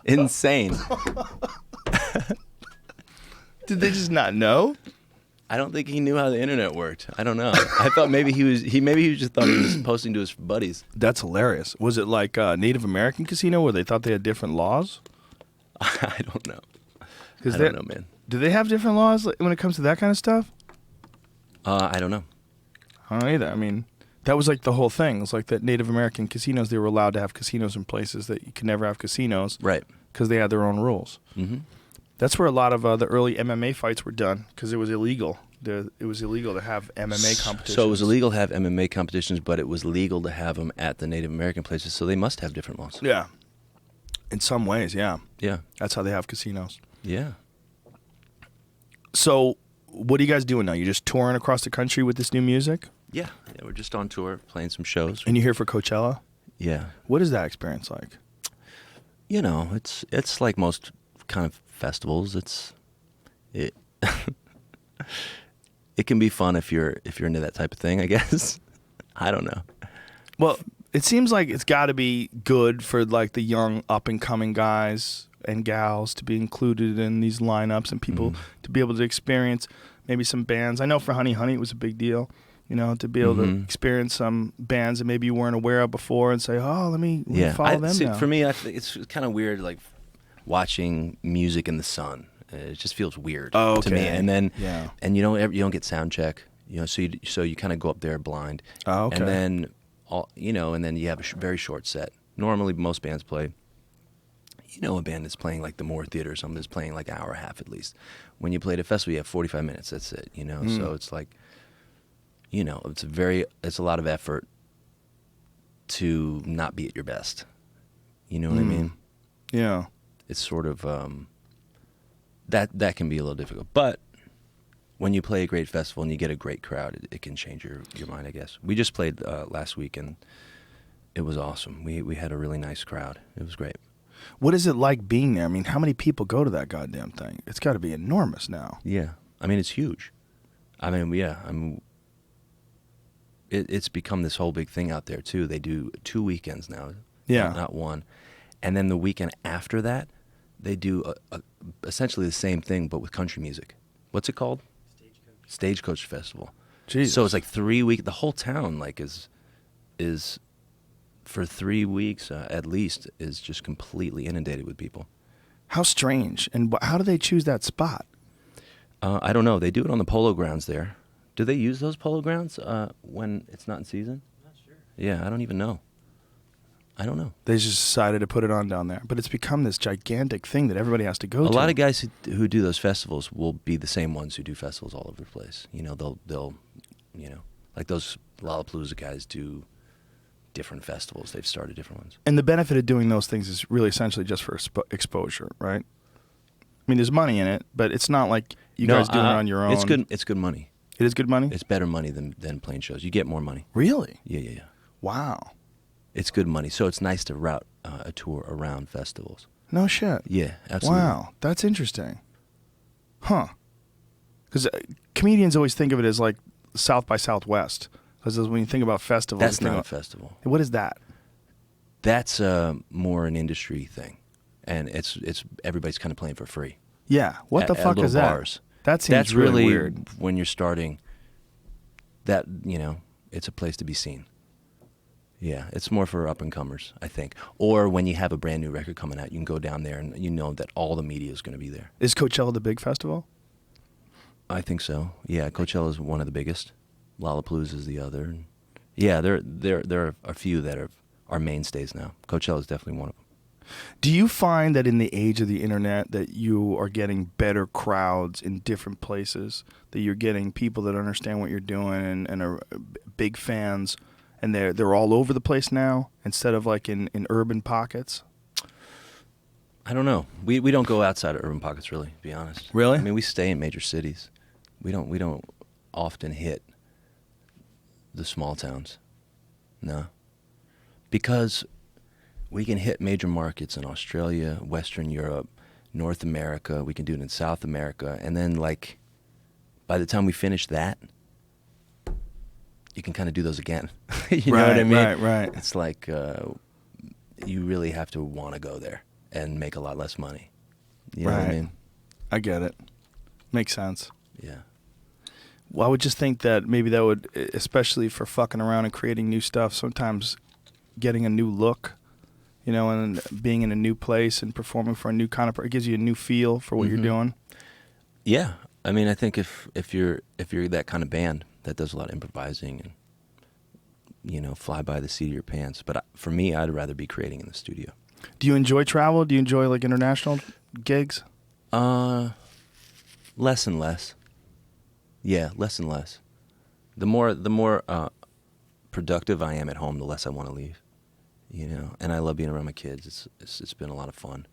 insane. Did they just not know? I don't think he knew how the internet worked. I don't know. I thought maybe he just thought he was posting to his buddies. That's hilarious. Was it like a Native American casino where they thought they had different laws? I don't know. I don't know, man. Do they have different laws when it comes to that kind of stuff? I don't know. I don't either. I mean, that was like the whole thing. It was like that Native American casinos, they were allowed to have casinos in places that you could never have casinos. Right. Because they had their own rules. Mm-hmm. That's where a lot of the early MMA fights were done, because it was illegal. It was illegal to have MMA competitions. So it was illegal to have MMA competitions, but it was legal to have them at the Native American places, so they must have different laws. Yeah. In some ways, yeah. Yeah. That's how they have casinos. Yeah. So what are you guys doing now? You're just touring across the country with this new music? Yeah. We're just on tour, playing some shows. And you're here for Coachella? Yeah. What is that experience like? It's like most kind of festivals. It can be fun if you're into that type of thing, I guess. I don't know. Well, it seems like it's got to be good for like the young up and coming guys and gals to be included in these lineups, and people to be able to experience maybe some bands. I know for Honey Honey it was a big deal. You know, to be able to experience some bands that maybe you weren't aware of before and say, oh, let me follow them now. For me, it's kind of weird, like watching music in the sun. It just feels weird to me. And then, and you don't get sound check. You know, so you kind of go up there blind. Oh, okay. And then, and then you have a very short set. Normally, most bands play. You know, a band that's playing like the Moore Theater or something that's playing like an hour and a half at least. When you play at a festival, you have 45 minutes. That's it. You know, so it's like, you know, it's a lot of effort to not be at your best. You know what I mean? Yeah. It's sort of that can be a little difficult, but when you play a great festival and you get a great crowd, it can change your mind, I guess. We just played last week, and it was awesome. We had a really nice crowd. It was great. What is it like being there? I mean, how many people go to that goddamn thing? It's got to be enormous now. Yeah. I mean, it's huge. I mean, yeah. It's become this whole big thing out there, too. They do 2 weekends now. Yeah. Not one. And then the weekend after that, they do essentially the same thing, but with country music. What's it called? Stagecoach Festival. Jesus. So it's like 3 weeks. The whole town, like, is for 3 weeks at least, is just completely inundated with people. How strange. And how do they choose that spot? I don't know. They do it on the polo grounds there. Do they use those polo grounds when it's not in season? I'm not sure. Yeah, I don't even know. I don't know. They just decided to put it on down there. But it's become this gigantic thing that everybody has to go to. A lot of guys who do those festivals will be the same ones who do festivals all over the place. You know, they'll like those Lollapalooza guys do different festivals. They've started different ones. And the benefit of doing those things is really essentially just for exposure, right? I mean, there's money in it, but it's not like you guys doing it on your own. It's good. It's good money. It is good money? It's better money than playing shows. You get more money. Really? Yeah. Wow. It's good money. So it's nice to route a tour around festivals. No shit. Yeah, absolutely. Wow, that's interesting. Huh. Because comedians always think of it as like South by Southwest. Because when you think about festivals... That's not a festival. What is that? That's more an industry thing. And it's everybody's kind of playing for free. Yeah. What the fuck is that? Bars. That seems really weird. When you're starting, that, it's a place to be seen. Yeah, it's more for up-and-comers, I think. Or when you have a brand new record coming out, you can go down there and you know that all the media is going to be there. Is Coachella the big festival? I think so. Yeah, Coachella is one of the biggest. Lollapalooza is the other. Yeah, there are a few that are mainstays now. Coachella is definitely one of them. Do you find that in the age of the internet that you are getting better crowds in different places? That you're getting people that understand what you're doing and are big fans, and they're all over the place now instead of like in urban pockets? I don't know. We don't go outside of urban pockets, really, to be honest. Really? I mean, we stay in major cities. We don't often hit the small towns. No. Because we can hit major markets in Australia, Western Europe, North America. We can do it in South America. And then, like, by the time we finish that, you can kind of do those again. You know what I mean? Right. It's like you really have to want to go there and make a lot less money. You know what I mean? I get it. Makes sense. Yeah. Well, I would just think that maybe that would, especially for fucking around and creating new stuff, sometimes getting a new look, and being in a new place and performing for a new kind of, it gives you a new feel for what you're doing. Yeah. I mean, I think if you're that kind of band that does a lot of improvising and, fly by the seat of your pants. But for me, I'd rather be creating in the studio. Do you enjoy travel? Do you enjoy like international gigs? Less and less. Yeah, less and less. The more productive I am at home, the less I want to leave. And I love being around my kids. It's been a lot of fun.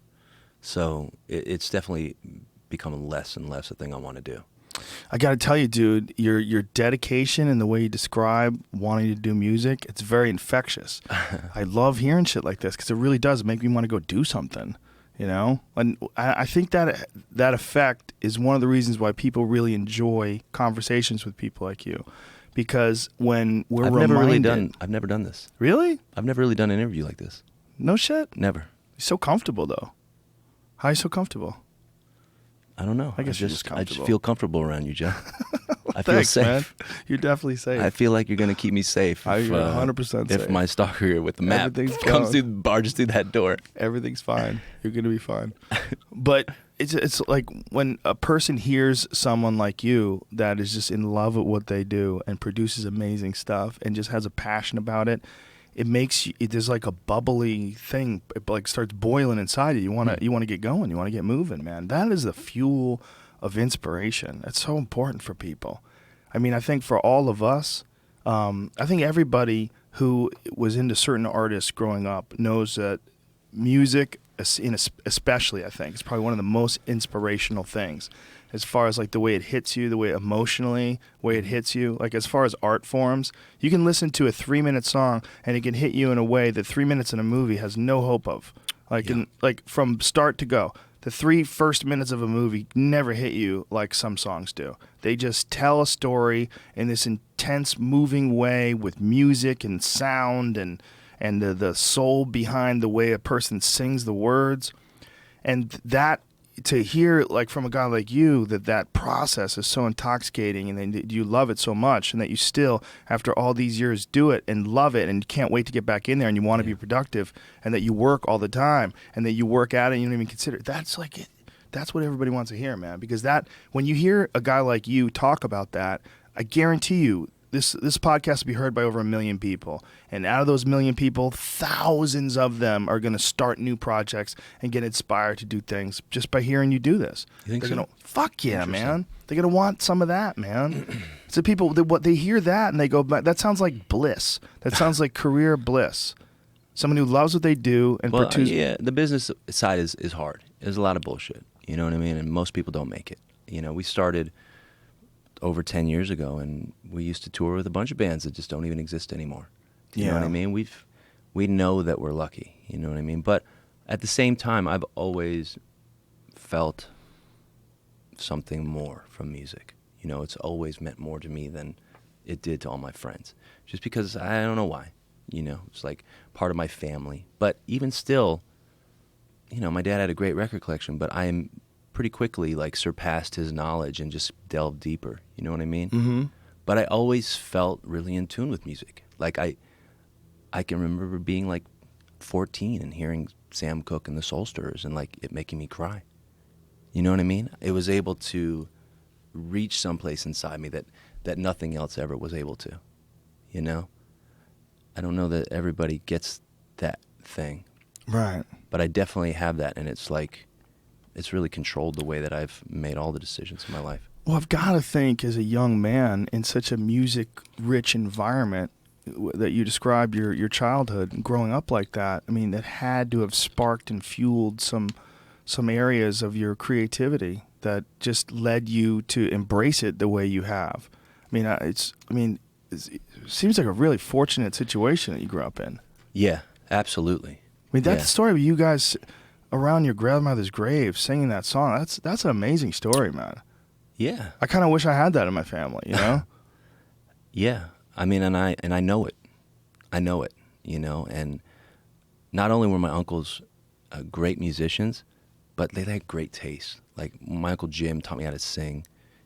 So it's definitely become less and less a thing I want to do. I got to tell you, dude, your dedication and the way you describe wanting to do music, it's very infectious. I love hearing shit like this because it really does make me want to go do something, And I think that effect is one of the reasons why people really enjoy conversations with people like you. Because when we're I've never done this. Really? I've never really done an interview like this. No shit? Never. You're so comfortable, though. How are you so comfortable? I don't know. I guess you're just comfortable. I just feel comfortable around you, Joe. I feel Thanks, safe. man. You're definitely safe. I feel like you're gonna keep me safe. You're 100% safe. If my stalker with the map Everything's barges through that door. Everything's fine. You're gonna be fine. But it's like when a person hears someone like you that is just in love with what they do and produces amazing stuff and just has a passion about it. It makes you. There's like a bubbly thing. It like starts boiling inside you. You wanna get going. You wanna get moving, man. That is the fuel of inspiration. It's so important for people. I mean, I think for all of us, I think everybody who was into certain artists growing up knows that music, especially, I think, is probably one of the most inspirational things. As far as like the way it hits you, the way emotionally, way it hits you. Like as far as art forms, you can listen to a 3-minute song and it can hit you in a way that 3 minutes in a movie has no hope of. Like like from start to go. The 3 first minutes of a movie never hit you like some songs do. They just tell a story in this intense, moving way with music and sound and the soul behind the way a person sings the words. And that, to hear like from a guy like you that process is so intoxicating and that you love it so much and that you still, after all these years, do it and love it and can't wait to get back in there and you want to be productive and that you work all the time and that you work at it and you don't even consider it. That's like it. That's what everybody wants to hear, man. Because that, when you hear a guy like you talk about that, I guarantee you this podcast will be heard by over 1 million people. And out of those 1 million people, thousands of them are going to start new projects and get inspired to do things just by hearing you do this. You think They're so? gonna, fuck yeah, man. They're going to want some of that, man. So people, they hear that and they go, that sounds like bliss. That sounds like career bliss. Someone who loves what they do and produces. Yeah, the business side is hard. There's a lot of bullshit. You know what I mean? And most people don't make it. You know, we started over 10 years ago, and we used to tour with a bunch of bands that just don't even exist anymore. Do you know what I mean? We know that we're lucky, you know what I mean? But at the same time, I've always felt something more from music. You know, it's always meant more to me than it did to all my friends. Just because I don't know why, you know, it's like part of my family. But even still, you know, my dad had a great record collection, but I'm pretty quickly like surpassed his knowledge and just delved deeper. You know what I mean? Mm-hmm. But I always felt really in tune with music. Like I can remember being like 14 and hearing Sam Cooke and the Soul Stirrers and like it making me cry. You know what I mean? It was able to reach someplace inside me that nothing else ever was able to. You know? I don't know that everybody gets that thing. Right. But I definitely have that, and it's like it's really controlled the way that I've made all the decisions in my life. Well, I've got to think as a young man in such a music-rich environment that you described your childhood growing up like that, I mean, that had to have sparked and fueled some areas of your creativity that just led you to embrace it the way you have. It seems like a really fortunate situation that you grew up in. Yeah, absolutely. I mean, that story of you guys around your grandmother's grave singing that song, that's an amazing story, man. Yeah. I kind of wish I had that in my family, you know? Yeah. I mean, and I know it. I know it, you know, and not only were my uncles great musicians, but they had great taste. Like, my Uncle Jim taught me how to sing.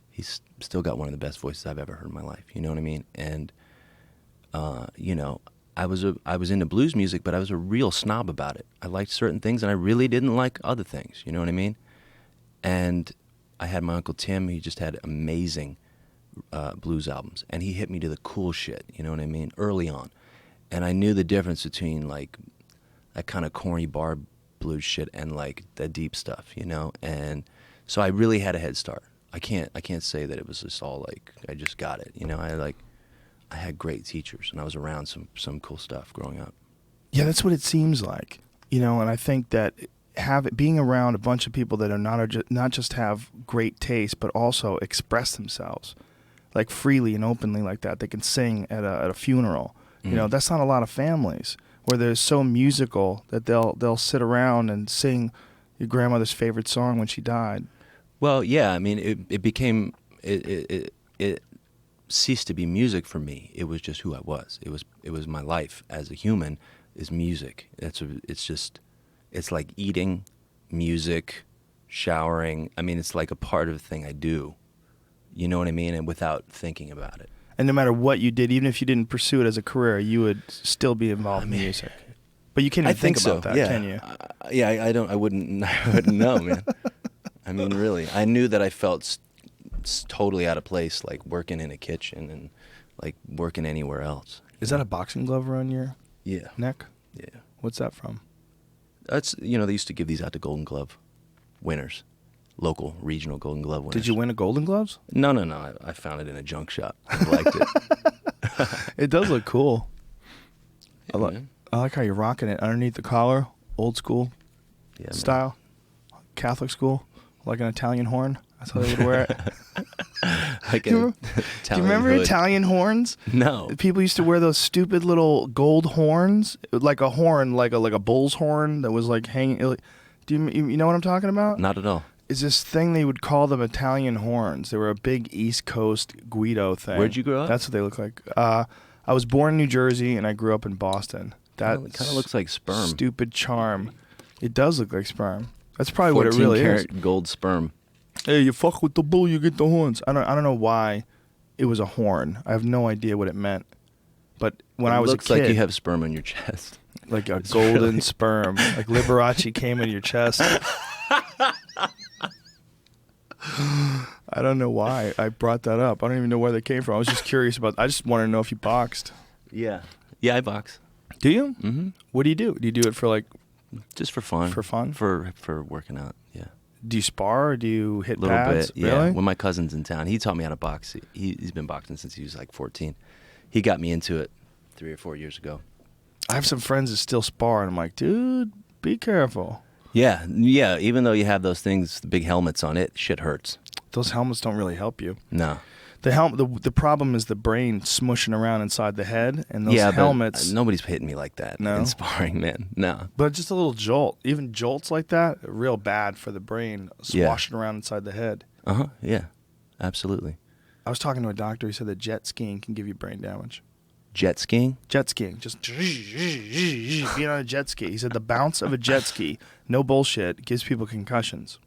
He's still got one of the best voices I've ever heard in my life, you know what I mean? And, you know, I was into blues music, but I was a real snob about it. I liked certain things, and I really didn't like other things, you know what I mean? And I had my Uncle Tim. He just had amazing blues albums, and he hit me to the cool shit, you know what I mean, early on. And I knew the difference between, like, that kind of corny bar blues shit and, like, the deep stuff, you know? And so I really had a head start. I can't say that it was just all, like, I just got it, you know? I had great teachers, and I was around some cool stuff growing up. Yeah, that's what it seems like, you know, and I think that being around a bunch of people that are not just have great taste, but also express themselves, like, freely and openly like that. They can sing at a funeral. You know, that's not a lot of families where they're so musical that they'll sit around and sing your grandmother's favorite song when she died. Well, yeah, I mean, it became it ceased to be music for me. It was just who I was. It was my life as a human is music. It's like eating, music, showering. I mean, it's like a part of the thing I do. You know what I mean? And without thinking about it. And no matter what you did, even if you didn't pursue it as a career, you would still be involved in music. But you can't even think about that, can you? I don't. I wouldn't know, man. I mean, really, I knew that I felt totally out of place, like working in a kitchen and like working anywhere else. Is that a boxing glove around your neck? Yeah. What's that from? That's, they used to give these out to Golden Glove winners, local, regional Golden Glove winners. Did you win a Golden Gloves? No. I found it in a junk shop. I liked it. It does look cool. Yeah, I like how you're rocking it underneath the collar, old school style, Catholic school, like an Italian horn. That's how they would wear it. Like do you remember hood. Italian horns? No. People used to wear those stupid little gold horns, like a horn, like a bull's horn that was like hanging. Do you know what I'm talking about? Not at all. It's this thing they would call them Italian horns. They were a big East Coast Guido thing. Where'd you grow up? That's what they look like. I was born in New Jersey and I grew up in Boston. That kind of looks like sperm. Stupid charm. It does look like sperm. That's probably what it really is. 14-karat gold sperm. Hey, you fuck with the bull, you get the horns. I don't know why it was a horn. I have no idea what it meant. But when I was a kid, it looks like you have sperm on your chest. Like a golden sperm. Like Liberace came in your chest. I don't know why I brought that up. I don't even know where they came from. I was just curious about. I just wanted to know if you boxed. Yeah. Yeah, I box. Do you? Mm-hmm. What do you do? Do you do it for like? Just for fun. For fun? For working out. Yeah. Do you spar or do you hit A little pads? bit. Yeah. Really? When my cousin's in town, he taught me how to box. He's been boxing since he was like 14. He got me into it 3 or 4 years ago. I have some friends that still spar, and I'm like, dude, be careful. Yeah. Even though you have those things, the big helmets on it, shit hurts. Those helmets don't really help you. No. The problem is the brain smushing around inside the head, and those helmets. But nobody's hitting me like that in sparring, man. No. But just a little jolt. Even jolts like that are real bad for the brain, swashing around inside the head. Yeah. Absolutely. I was talking to a doctor. He said that jet skiing can give you brain damage. Jet skiing? Jet skiing. Just being on a jet ski. He said the bounce of a jet ski, no bullshit, gives people concussions.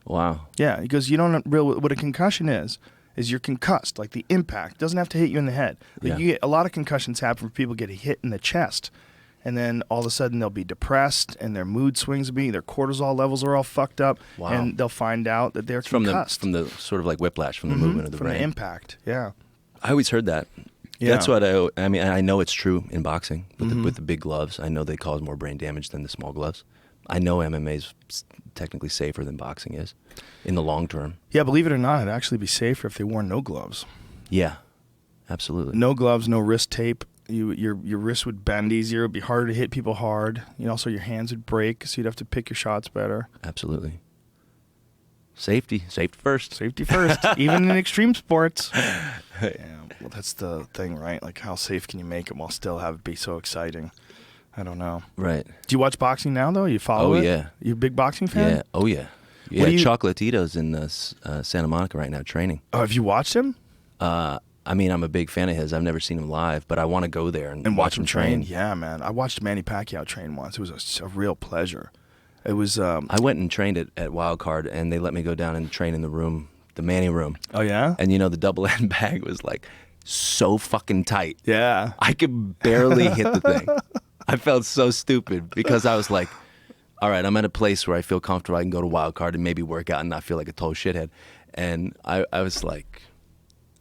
Wow. Yeah, because you don't real what a concussion is you're concussed, like the impact. Doesn't have to hit you in the head. Like you get, a lot of concussions happen when people get hit in the chest, and then all of a sudden they'll be depressed, and their mood swings will be, their cortisol levels are all fucked up, and they'll find out that they're concussed. From the sort of like whiplash from the movement of the brain. From the impact, yeah. I always heard that. Yeah. That's what I mean, I know it's true in boxing with the big gloves. I know they cause more brain damage than the small gloves. I know MMA is technically safer than boxing is in the long term. Yeah, believe it or not, it'd actually be safer if they wore no gloves. Yeah, absolutely. No gloves, no wrist tape. Your wrist would bend easier. It'd be harder to hit people hard. Also, your hands would break, so you'd have to pick your shots better. Absolutely. Safety first. Safety first, even in extreme sports. Yeah, well, that's the thing, right? Like, how safe can you make it while still have it be so exciting? I don't know. Right. Do you watch boxing now, though? You follow it? Oh, yeah. You a big boxing fan? Yeah. Oh, yeah. Yeah, Chocolatito's in Santa Monica right now training. Oh, have you watched him? I mean, I'm a big fan of his. I've never seen him live, but I want to go there and watch him train. Yeah, man. I watched Manny Pacquiao train once. It was a real pleasure. It was. I went and trained at Wild Card, and they let me go down and train in the room, the Manny room. Oh, yeah? And, the double end bag was like so fucking tight. Yeah. I could barely hit the thing. I felt so stupid because I was like, all right, I'm at a place where I feel comfortable. I can go to Wild Card and maybe work out and not feel like a total shithead. And I was like,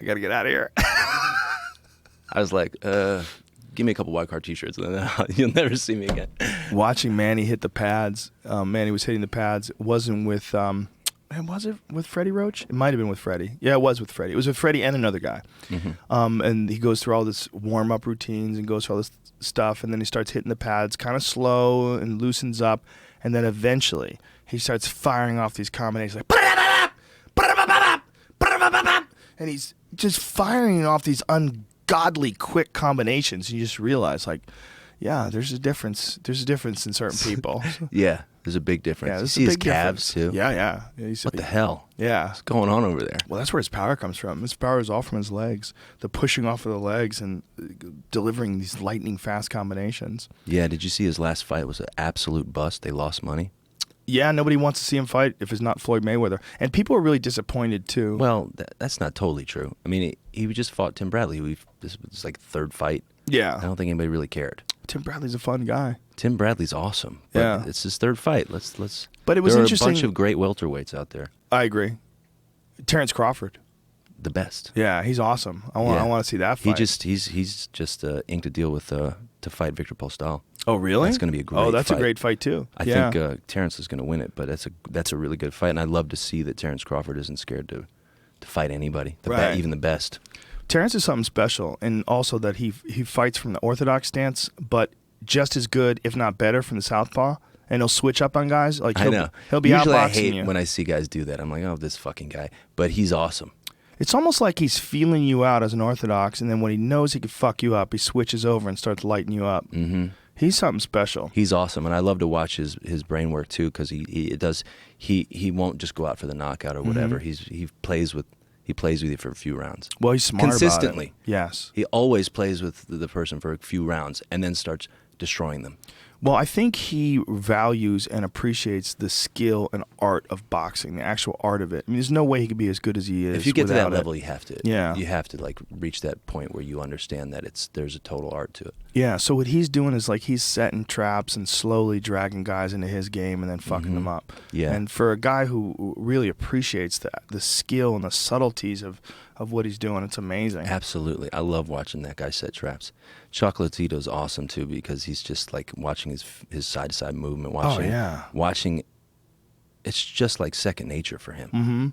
I got to get out of here. I was like, give me a couple Wild Card t-shirts and then you'll never see me again. Watching Manny hit the pads, Manny was hitting the pads. It wasn't with, was it with Freddie Roach? It might have been with Freddie. Yeah, it was with Freddie. It was with Freddie and another guy. Mm-hmm. And he goes through all this warm-up routines and goes through all this stuff, and then he starts hitting the pads kind of slow and loosens up, and then eventually he starts firing off these combinations like and he's just firing off these ungodly quick combinations, and you just realize, like, yeah, there's a difference. There's a difference in certain people. Yeah, there's a big difference. Yeah, you see his calves too. Yeah. What the hell? Yeah. What's going on over there? Well, that's where his power comes from. His power is all from his legs. The pushing off of the legs and delivering these lightning fast combinations. Yeah, did you see his last fight was an absolute bust? They lost money. Yeah, nobody wants to see him fight if it's not Floyd Mayweather. And people are really disappointed, too. Well, that's not totally true. I mean, he just fought Tim Bradley. This was like third fight. Yeah. I don't think anybody really cared. Tim Bradley's a fun guy. Tim Bradley's awesome. But Yeah. it's his third fight. Let's. But it was there interesting. Are a bunch of great welterweights out there. I agree. Terrence Crawford. The best. Yeah, he's awesome. I want to see that fight. He's just inked a deal with to fight Victor Postol. Oh, really? That's going to be a great Oh, that's fight. a great fight, too. I think Terrence is going to win it, but that's a really good fight, and I'd love to see that Terrence Crawford isn't scared to fight anybody, even the best. Terrence is something special, and also that he fights from the orthodox stance, but just as good, if not better, from the southpaw, and he'll switch up on guys. Like I know. He'll be Usually outboxing I hate you. when I see guys do that. I'm like, oh, this fucking guy. But he's awesome. It's almost like he's feeling you out as an orthodox, and then when he knows he can fuck you up, he switches over and starts lighting you up. Mm-hmm. He's something special. He's awesome, and I love to watch his brain work too, because he won't just go out for the knockout or whatever. He plays with you for a few rounds. Well, he's smart consistently. About it. Yes. He always plays with the person for a few rounds and then starts destroying them. Well, I think he values and appreciates the skill and art of boxing, the actual art of it. I mean, there's no way he could be as good as he is. If you get to that level, it. you have to. Yeah. You have to like reach that point where you understand that there's a total art to it. Yeah. So what he's doing is like he's setting traps and slowly dragging guys into his game and then fucking them up. Yeah. And for a guy who really appreciates the skill and the subtleties of what he's doing, it's amazing. Absolutely. I love watching that guy set traps. Chocolatito's awesome too, because he's just like watching his side to side movement, watching it's just like second nature for him. Mm-hmm.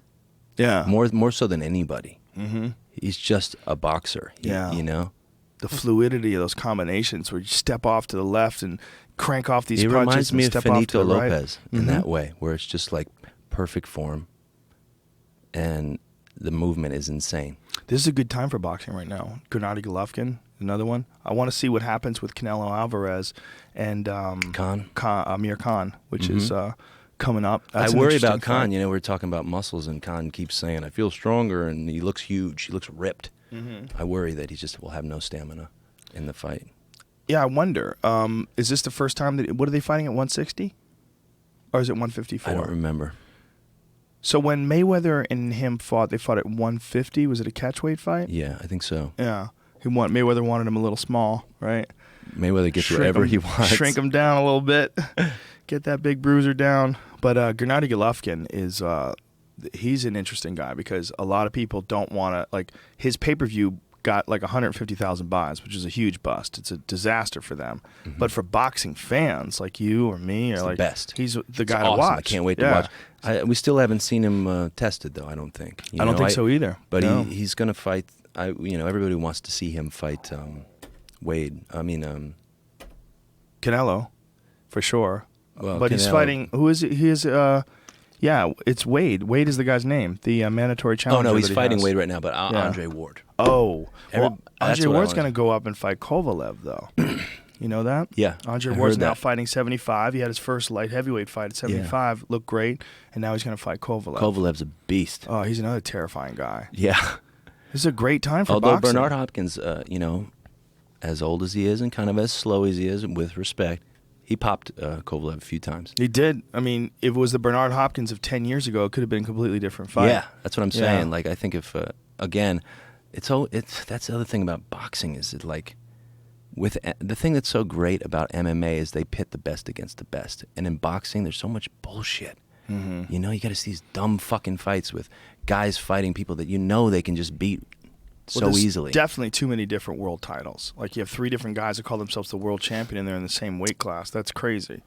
Yeah. More so than anybody. Mm-hmm. He's just a boxer. You know? The fluidity of those combinations where you step off to the left and crank off these punches. It reminds me of step off to Finito the right. Lopez in that way, where it's just like perfect form and the movement is insane. This is a good time for boxing right now. Gennady Golovkin, another one. I want to see what happens with Canelo Alvarez and Amir Khan, which is coming up. That's I worry interesting about Khan. fight. You know, we're talking about muscles, and Khan keeps saying, I feel stronger, and he looks huge. He looks ripped. Mm-hmm. I worry that he just will have no stamina in the fight. Yeah, I wonder. Is this the first time what are they fighting at 160? Or is it 154? I don't remember. So when Mayweather and him fought, they fought at 150. Was it a catchweight fight? Yeah, I think so. Yeah. Mayweather wanted him a little small, right? Mayweather gets wherever he wants. Shrink him down a little bit. Get that big bruiser down. But Gennady Golovkin is he's an interesting guy because a lot of people don't want to, like, his pay-per-view got like 150,000 buys, which is a huge bust. It's a disaster for them. Mm-hmm. But for boxing fans like you or me, or He's like the best. He's the guy awesome. to watch. I can't wait to watch. We still haven't seen him tested, though. I don't think. I don't think so either. But no. he's going to fight. Everybody wants to see him fight Wade. Canelo, for sure. Well, but he's Canelo- fighting. Who is it? He is. Yeah, it's Wade. Wade is the guy's name. The mandatory challenger. Oh no, he's that he fighting has. Wade right now. But Andre Ward. Oh, well, That's Andre what I Ward's wanted. going to go up and fight Kovalev, though. You know that? Yeah, Andre I Ward's heard now that. fighting 75. He had his first light heavyweight fight at 75. Looked great, and now he's going to fight Kovalev. Kovalev's a beast. Oh, he's another terrifying guy. Yeah. This is a great time for Although boxing. Bernard Hopkins, as old as he is and kind of as slow as he is, with respect, he popped Kovalev a few times. He did. I mean, if it was the Bernard Hopkins of 10 years ago, it could have been a completely different fight. Yeah, that's what I'm saying. Yeah. Like, I think if again, that's the other thing about boxing is it like with the thing that's so great about MMA is they pit the best against the best, and in boxing there's so much bullshit. Mm-hmm. You know, you got to see these dumb fucking fights with guys fighting people that you know they can just beat so there's easily. Definitely too many different world titles. Like, you have 3 different guys that call themselves the world champion, and they're in the same weight class. That's crazy.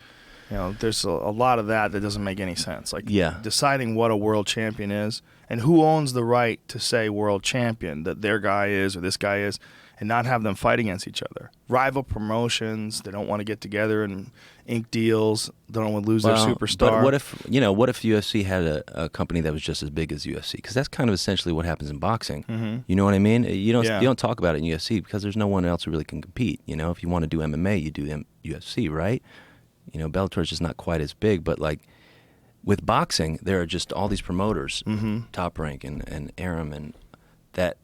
You know, there's a lot of that doesn't make any sense. Like, deciding what a world champion is and who owns the right to say world champion, that their guy is or this guy is, and not have them fight against each other. Rival promotions, they don't want to get together and ink deals. They don't want to lose their superstar. But what if UFC had a company that was just as big as UFC? Because that's kind of essentially what happens in boxing. Mm-hmm. You know what I mean? You don't talk about it in UFC because there's no one else who really can compete. You know, if you want to do MMA, you do UFC, right? You know, Bellator's just not quite as big, but like with boxing, there are just all these promoters, Top Rank and Arum, and that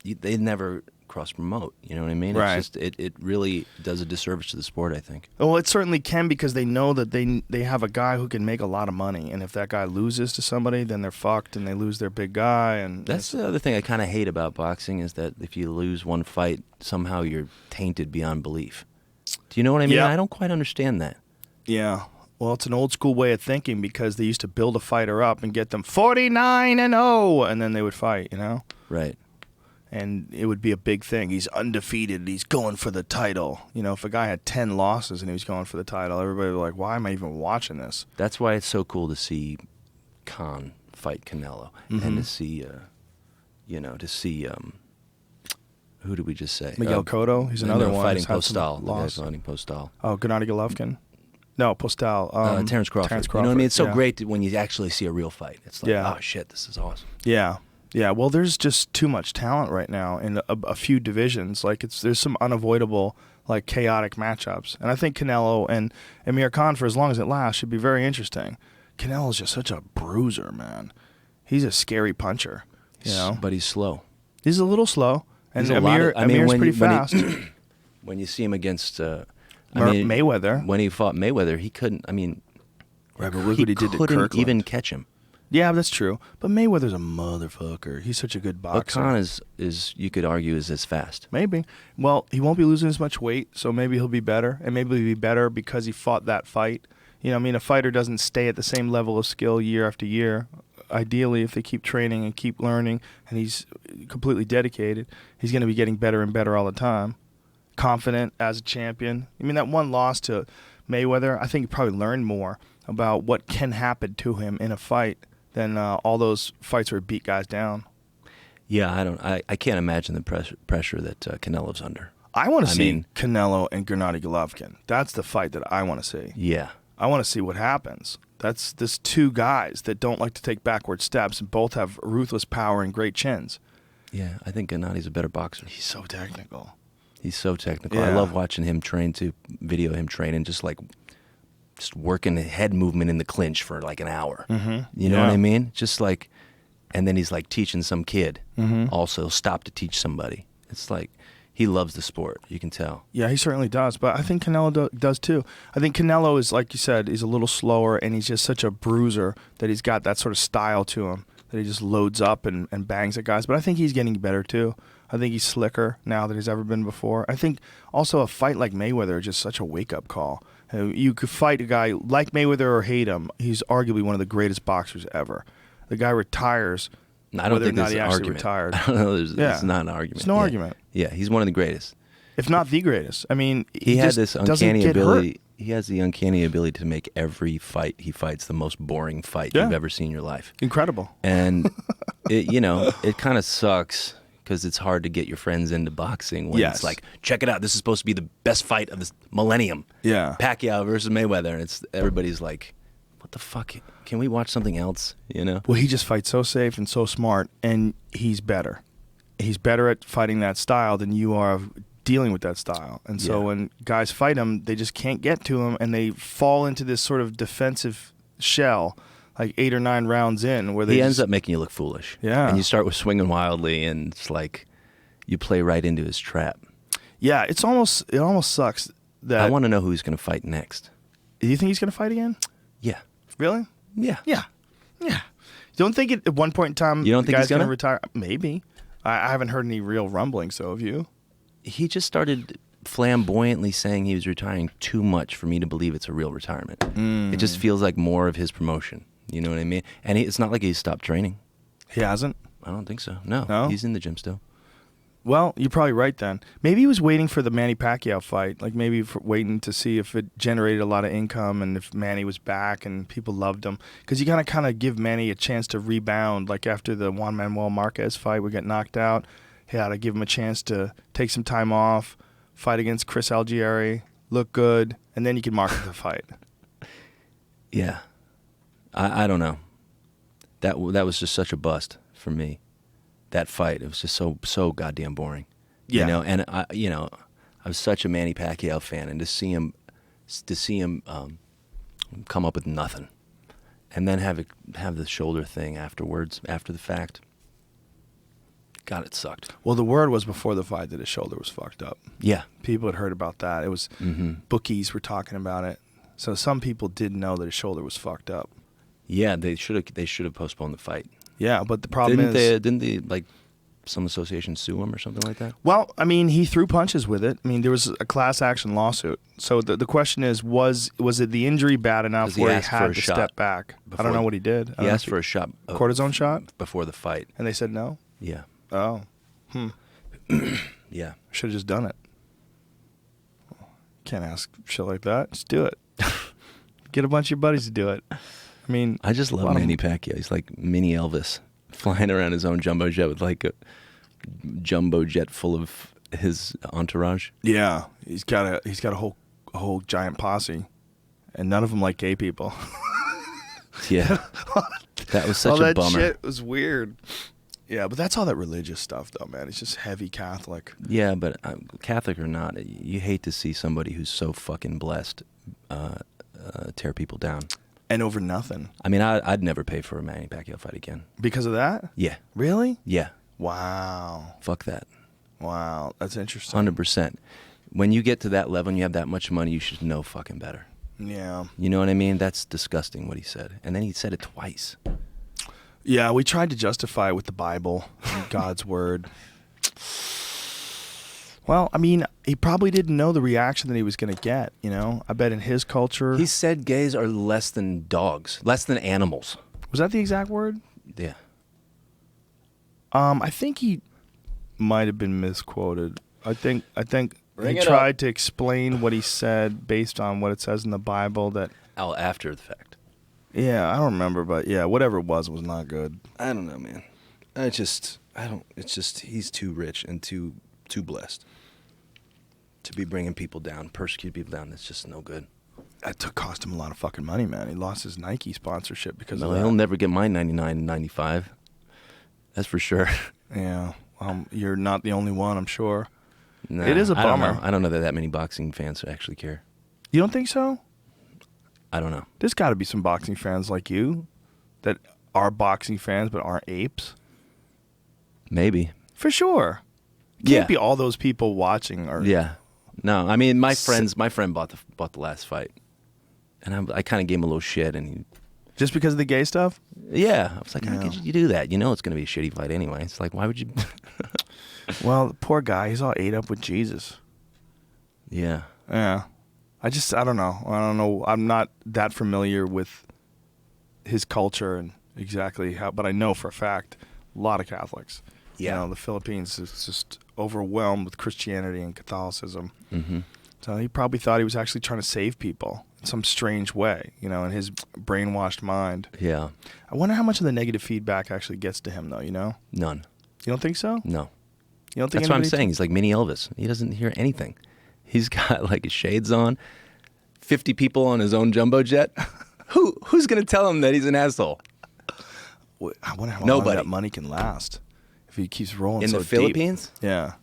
they never cross promote. You know what I mean? Right. It's just it really does a disservice to the sport, I think. Well, it certainly can, because they know that they have a guy who can make a lot of money, and if that guy loses to somebody, then they're fucked and they lose their big guy. And That's the other thing I kind of hate about boxing, is that if you lose one fight, somehow you're tainted beyond belief. Do you know what I mean? Yeah. I don't quite understand that. Yeah. Well, it's an old school way of thinking, because they used to build a fighter up and get them 49-0, and then they would fight, you know? Right. And it would be a big thing. He's undefeated. He's going for the title. You know, if a guy had 10 losses and he was going for the title, everybody would be like, why am I even watching this? That's why it's so cool to see Khan fight Canelo, and to see, who did we just say? Miguel Cotto. He's another one. Fighting He's had some Postal. The guy loss. fighting Postal. Oh, Gennady Golovkin. No, Postal. Terrence Crawford. Terrence You know what I mean? It's so yeah. great when you actually see a real fight. It's like, Yeah. oh shit, this is awesome. Yeah. Yeah, well, there's just too much talent right now in a few divisions. Like, there's some unavoidable, like, chaotic matchups. And I think Canelo and Amir Khan, for as long as it lasts, should be very interesting. Canelo's just such a bruiser, man. He's a scary puncher, you know? But he's slow. He's a little slow. And He's a lot of- Amir's when pretty you- when he- fast. When you see him against Mayweather. when he fought Mayweather, he couldn't. I mean, Right, but look what he did to couldn't Kirkland. even catch him. Yeah, that's true. But Mayweather's a motherfucker. He's such a good boxer. But Khan is you could argue is as fast. Maybe. Well, he won't be losing as much weight, so maybe he'll be better. And maybe he'll be better because he fought that fight. You know, I mean, a fighter doesn't stay at the same level of skill year after year. Ideally, if they keep training and keep learning, and he's completely dedicated, he's going to be getting better and better all the time. Confident as a champion. I mean, that one loss to Mayweather, I think he probably learned more about what can happen to him in a fight than all those fights where he beat guys down. Yeah, I can't imagine the pressure that Canelo's under. I want to I see mean- Canelo and Gennady Golovkin. That's the fight that I want to see. Yeah. I want to see what happens. That's this two guys that don't like to take backward steps and both have ruthless power and great chins. Yeah, I think Gennady's a better boxer. He's so technical. He's so technical. I Yeah. love watching him train to video him training, just working the head movement in the clinch for like an hour. Mm-hmm. You know what I mean? Just like, and then he's like teaching some kid Mm-hmm. also stop to teach somebody. It's like he loves the sport. You can tell. Yeah, he certainly does. But I think Canelo does too. I think Canelo is, like you said, he's a little slower, and he's just such a bruiser that he's got that sort of style to him that he just loads up and bangs at guys. But I think he's getting better too. I think he's slicker now than he's ever been before. I think also a fight like Mayweather is just such a wake-up call. You could fight a guy like Mayweather or hate him. He's arguably one of the greatest boxers ever. The guy retires. I don't whether think or not there's he an actually argument. retired. I don't know. Yeah. It's not an argument. It's no Yeah. argument. Yeah, he's one of the greatest. If not the greatest. I mean, He had just this doesn't uncanny get ability. hurt. He has the uncanny ability to make every fight he fights the most boring fight Yeah. you've ever seen in your life. Incredible. And it kind of sucks because it's hard to get your friends into boxing when Yes. it's like, check it out, this is supposed to be the best fight of this millennium. Yeah. Pacquiao versus Mayweather, and everybody's like, what the fuck? Can we watch something else? You know? Well, he just fights so safe and so smart, and he's better. He's better at fighting that style than you are of dealing with that style. And so Yeah. when guys fight him, they just can't get to him, and they fall into this sort of defensive shell, like 8 or 9 rounds in, where they He ends up making you look foolish. Yeah. And you start with swinging wildly, and it's like you play right into his trap. Yeah, it almost sucks that. I want to know who he's going to fight next. Do you think he's going to fight again? Yeah. Really? Yeah. Yeah. Yeah. You don't think at one point in time You don't the think guy's he's gonna? retire? Maybe. I haven't heard any real rumbling, so have you? He just started flamboyantly saying he was retiring too much for me to believe it's a real retirement. It just feels like more of his promotion. You know what I mean? And it's not like he's stopped training. He hasn't? I don't think so. No, No? he's in the gym still. Well, you're probably right then. Maybe he was waiting for the Manny Pacquiao fight, like maybe waiting to see if it generated a lot of income and if Manny was back and people loved him. Because you gotta kind of give Manny a chance to rebound. Like after the Juan Manuel Marquez fight, we got knocked out. He had to give him a chance to take some time off, fight against Chris Algieri, look good, and then you can market the fight. Yeah, I don't know. That was just such a bust for me. That fight, it was just so goddamn boring. Yeah. You know, and I was such a Manny Pacquiao fan, and to see him come up with nothing, and then have the shoulder thing afterwards, after the fact. God, it sucked. Well, the word was before the fight that his shoulder was fucked up. Yeah. People had heard about that. It was bookies were talking about it. So some people did know that his shoulder was fucked up. Yeah, they should have postponed the fight. Yeah, but the problem didn't they like some association sue him or something like that? Well, I mean, he threw punches with it. I mean, there was a class action lawsuit. So the question is, was it the injury bad enough where he had to step back? I don't know what he did. He asked for a shot. Cortisone shot? Before the fight. And they said no? Yeah. Oh. Yeah. Should have just done it. Can't ask shit like that. Just do it. Get a bunch of your buddies to do it. I mean, I just love Manny Pacquiao. He's like mini Elvis, flying around his own jumbo jet with like a jumbo jet full of his entourage. Yeah, he's got a whole giant posse, and none of them like gay people. Yeah, that was such a bummer. All that shit was weird. Yeah, but that's all that religious stuff, though, man. It's just heavy Catholic. Yeah, but Catholic or not, you hate to see somebody who's so fucking blessed tear people down. And over nothing. I mean, I'd never pay for a Manny Pacquiao fight again. Because of that? Yeah. Really? Yeah. Wow. Fuck that. Wow, that's interesting. 100%. When you get to that level and you have that much money, you should know fucking better. Yeah. You know what I mean? That's disgusting what he said. And then he said it twice. Yeah, we tried to justify it with the Bible, and God's word. Well, I mean, he probably didn't know the reaction that he was going to get, you know? I bet in his culture... He said gays are less than dogs, less than animals. Was that the exact word? Yeah. I think he might have been misquoted. I think Bring he it tried up. to explain what he said based on what it says in the Bible that... Oh, after the fact. Yeah, I don't remember, but yeah, whatever it was not good. I don't know, man. It's just, he's too rich and too blessed to be bringing people down, persecuting people down. It's just no good. That cost him a lot of fucking money, man. He lost his Nike sponsorship because of that. He'll never get my 99 95. That's for sure. Yeah. You're not the only one, I'm sure. Nah, it is a bummer. I don't know that many boxing fans actually care. You don't think so? I don't know. There's got to be some boxing fans like you that are boxing fans but aren't apes. Maybe. For sure. Can't be all those people watching. Yeah. No, I mean my friend bought the last fight, and I kind of gave him a little shit, and he. Just because of the gay stuff? Yeah, I was like, how could you do that? You know, it's going to be a shitty fight anyway. It's like, why would you? Well, the poor guy, he's all ate up with Jesus. Yeah. Yeah. I don't know. I'm not that familiar with his culture and exactly how, but I know for a fact a lot of Catholics. Yeah. You know, the Philippines is just overwhelmed with Christianity and Catholicism. Mm-hmm. So he probably thought he was actually trying to save people in some strange way, you know, in his brainwashed mind. Yeah. I wonder how much of the negative feedback actually gets to him, though, you know? None. You don't think so? No. You don't think That's what I'm saying. He's like mini Elvis. He doesn't hear anything. He's got like his shades on, 50 people on his own jumbo jet. Who's going to tell him that he's an asshole? I wonder how Nobody. long that money can last if he keeps rolling In so the deep. Philippines? Yeah.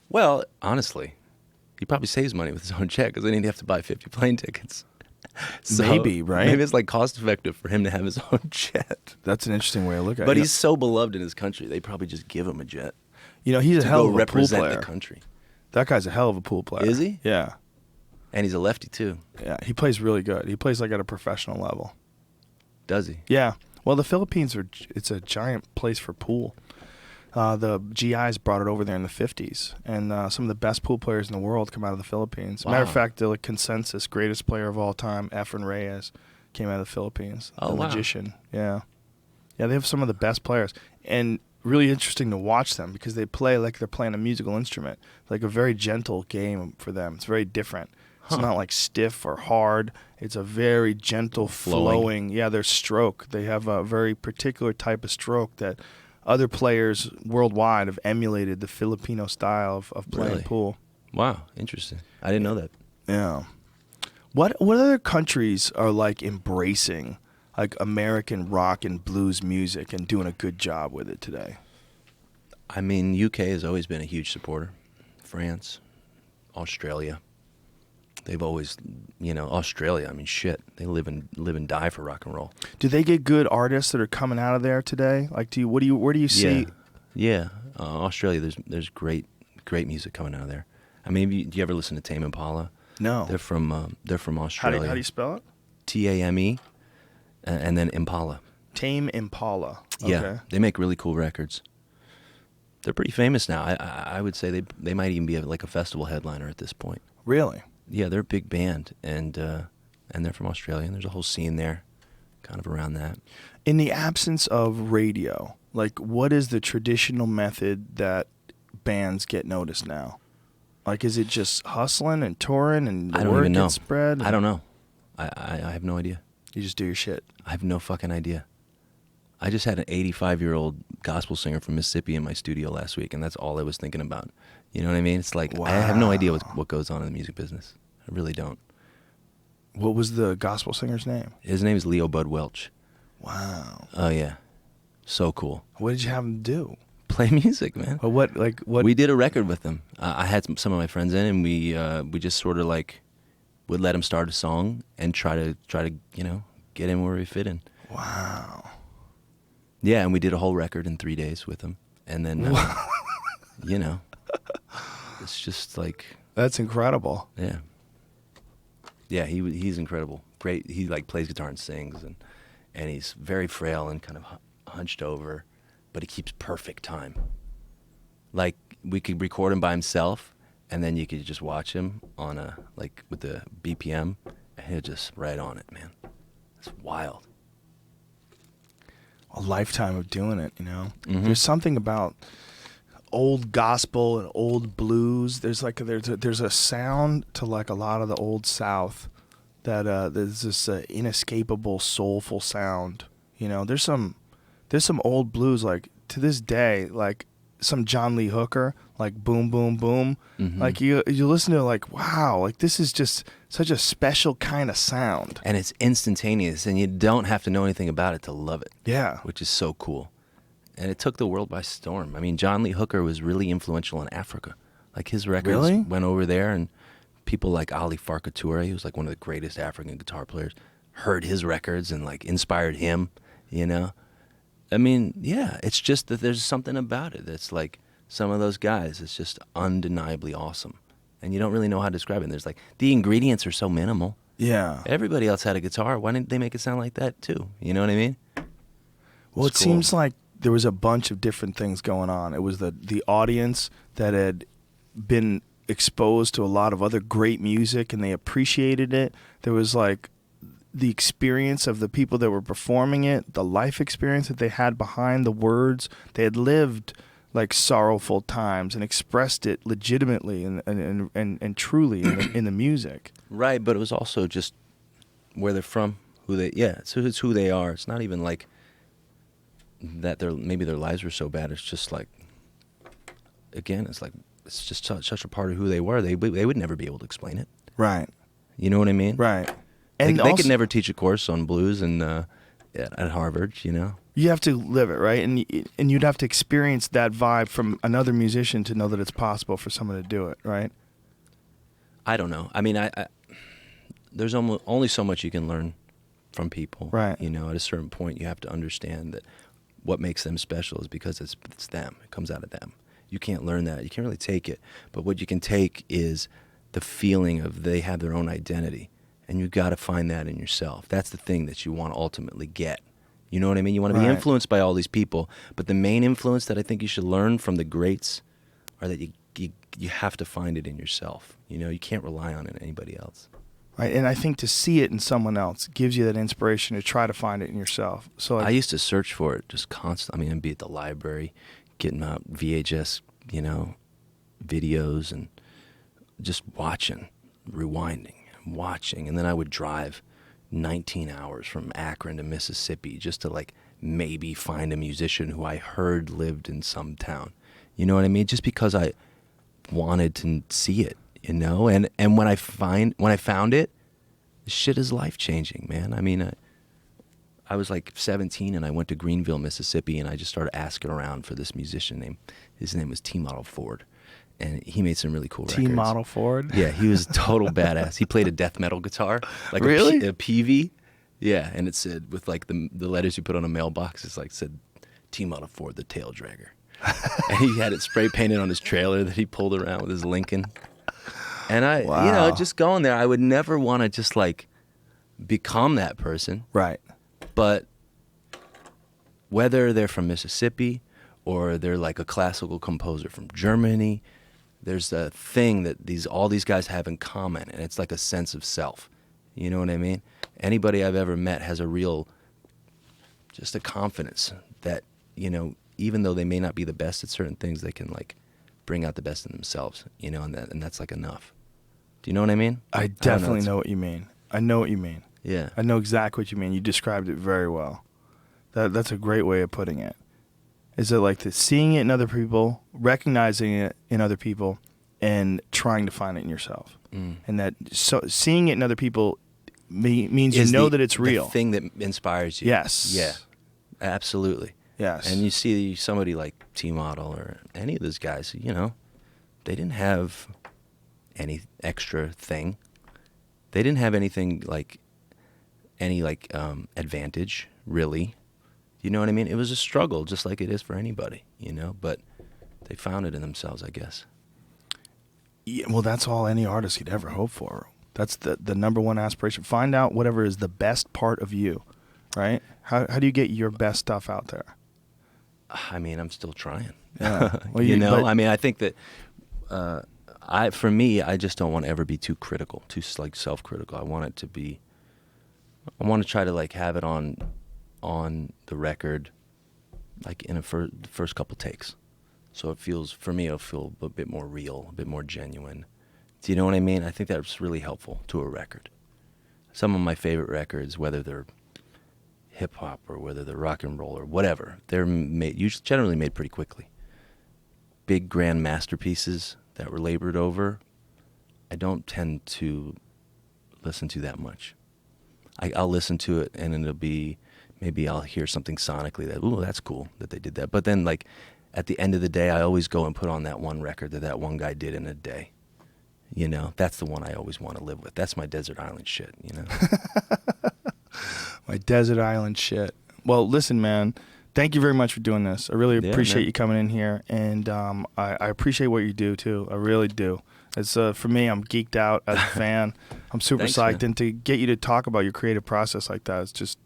Well, honestly, he probably saves money with his own jet because then he'd have to buy 50 plane tickets. So Maybe, right? Maybe it's like cost effective for him to have his own jet. That's an interesting way to look at it. But he's so beloved in his country, they probably just give him a jet. You know, he's a hell of a pool represent player. the country. That guy's a hell of a pool player. Is he? Yeah. And he's a lefty too. Yeah, he plays really good. He plays like at a professional level. Does he? Yeah. Well, the Philippines it's a giant place for pool. The GIs brought it over there in the 50s, and some of the best pool players in the world come out of the Philippines. Wow. Matter of fact, the consensus greatest player of all time, Efren Reyes, came out of the Philippines. Oh, the wow. magician. Yeah. Yeah, they have some of the best players. And really interesting to watch them because they play like they're playing a musical instrument, like a very gentle game for them. It's very different. It's not like stiff or hard. It's a very gentle, flowing. Yeah, their stroke. They have a very particular type of stroke that other players worldwide have emulated the Filipino style of playing Really? pool. Wow, interesting. I didn't know that. Yeah. What other countries are like embracing like American rock and blues music and doing a good job with it today? I mean, UK has always been a huge supporter. France, Australia. They've always, Australia, I mean, shit. They live and die for rock and roll. Do they get good artists that are coming out of there today? Like, where do you see? Yeah. Australia, there's great music coming out of there. I mean, do you ever listen to Tame Impala? No. They're from Australia. How do you spell it? TAME, and then Impala. Tame Impala. Yeah, Okay. they make really cool records. They're pretty famous now. I would say they might even be like a festival headliner at this point. Really? Yeah, they're a big band, and they're from Australia, and there's a whole scene there, kind of around that. In the absence of radio, like, what is the traditional method that bands get noticed now? Like, is it just hustling and touring and I the don't word even know. gets spread? I don't know. I have no idea. You just do your shit. I have no fucking idea. I just had an 85-year-old gospel singer from Mississippi in my studio last week, and that's all I was thinking about. You know what I mean? It's like, I have no idea what goes on in the music business. I really don't. What was the gospel singer's name? His name is Leo Bud Welch. Wow. Oh, yeah. So cool. What did you have him do? Play music, man. What? We did a record with him. I had some of my friends in, and we just sort of like would let him start a song and try to get him where we fit in. Wow. Yeah, and we did a whole record in 3 days with him, and then it's just like, That's incredible. yeah, he's incredible. Great. He like plays guitar and sings, and he's very frail and kind of hunched over, but he keeps perfect time. Like, we could record him by himself, and then you could just watch him on with the BPM, and he'll just right on it, man. It's wild. A lifetime of doing it, you know. Mm-hmm. There's something about old gospel and old blues. There's a sound to like a lot of the old South that there's this inescapable soulful sound. You know, there's some old blues, like to this day, like some John Lee Hooker, like boom boom boom. Mm-hmm. Like you listen to it, like, wow, like this is just such a special kind of sound. And it's instantaneous, and you don't have to know anything about it to love it. Yeah. Which is so cool. And it took the world by storm. I mean, John Lee Hooker was really influential in Africa. Like, his records Really? went over there, and people like Ali Farka Touré, who was like one of the greatest African guitar players, heard his records and like inspired him, you know? I mean, yeah, it's just that there's something about it that's like some of those guys, it's just undeniably awesome. And you don't really know how to describe it. And there's like, the ingredients are so minimal. Yeah. Everybody else had a guitar. Why didn't they make it sound like that too? You know what I mean? Well, it It's cool. seems like there was a bunch of different things going on. It was the audience that had been exposed to a lot of other great music, and they appreciated it. There was like the experience of the people that were performing it, the life experience that they had behind the words. They had lived like sorrowful times and expressed it legitimately and truly in the music. Right, but it was also just where they're from, so it's who they are. It's not even like that maybe their lives were so bad. It's just like, again, it's just such a part of who they were. They would never be able to explain it. Right. You know what I mean? Right. And they also, could never teach a course on blues at Harvard, you know? you have to live it, right? And you'd have to experience that vibe from another musician to know that it's possible for someone to do it, right? I don't know. I mean, there's only so much you can learn from people. Right. You know, at a certain point, you have to understand that what makes them special is because it's them. It comes out of them. You can't learn that. You can't really take it. But what you can take is the feeling of they have their own identity. And you've got to find that in yourself. That's the thing that you want to ultimately get. You know what I mean? You want to be influenced by all these people. But the main influence that I think you should learn from the greats are that you have to find it in yourself. You know, you can't rely on anybody else. Right, and I think to see it in someone else gives you that inspiration to try to find it in yourself. So I used to search for it just constantly. I mean, I'd be at the library, getting out VHS, videos, and just watching, rewinding, and watching. And then I would drive 19 hours from Akron to Mississippi just to maybe find a musician who I heard lived in some town. You know what I mean? Just because I wanted to see it, And when I found it, the shit is life-changing, man. I mean, I was 17 and I went to Greenville, Mississippi, and I just started asking around for this musician his name was T Model Ford. And he made some really cool records. T Model Ford? Yeah, he was a total badass. He played a death metal guitar. Really? A PV. Yeah, and it said, with the letters you put on a mailbox, said T Model Ford, the Tail Dragger. And he had it spray painted on his trailer that he pulled around with his Lincoln. And I, Wow. just going there, I would never want to just like become that person. Right. But whether they're from Mississippi or they're like a classical composer from Germany, there's a thing that all these guys have in common, and it's like a sense of self. You know what I mean? Anybody I've ever met has just a confidence that, even though they may not be the best at certain things, they can like bring out the best in themselves, and that's like enough. Do you know what I mean? I definitely know what you mean. I know what you mean. Yeah. I know exactly what you mean. You described it very well. That's a great way of putting it. Is it like seeing it in other people, recognizing it in other people, and trying to find it in yourself? And that seeing it in other people means that it's real. The thing that inspires you. Yes. Yeah. Absolutely. Yes. And you see somebody like T-Model or any of those guys, they didn't have any extra thing. They didn't have anything any advantage, really. You know what I mean? It was a struggle, just like it is for anybody, but they found it in themselves, I guess. Yeah, well, that's all any artist could ever hope for. That's the number one aspiration. Find out whatever is the best part of you, right? How do you get your best stuff out there? I mean, I'm still trying. Yeah. Well, I mean, I think that for me, I just don't want to ever be too critical, too like self-critical. I want to try to like have it on the record, like in the first couple takes. So it'll feel a bit more real, a bit more genuine. Do you know what I mean? I think that's really helpful to a record. Some of my favorite records, whether they're hip hop or whether they're rock and roll or whatever, they're generally made pretty quickly. Big grand masterpieces that were labored over, I don't tend to listen to that much. I'll listen to it and it'll be, maybe I'll hear something sonically that, ooh, that's cool that they did that. But then like at the end of the day, I always go and put on that one record that one guy did in a day. That's the one I always want to live with. That's my desert island shit, My desert island shit. Well, listen, man, thank you very much for doing this. I really appreciate you coming in here, and I appreciate what you do, too. I really do. It's for me, I'm geeked out as a fan. I'm super psyched, and to get you to talk about your creative process like that is just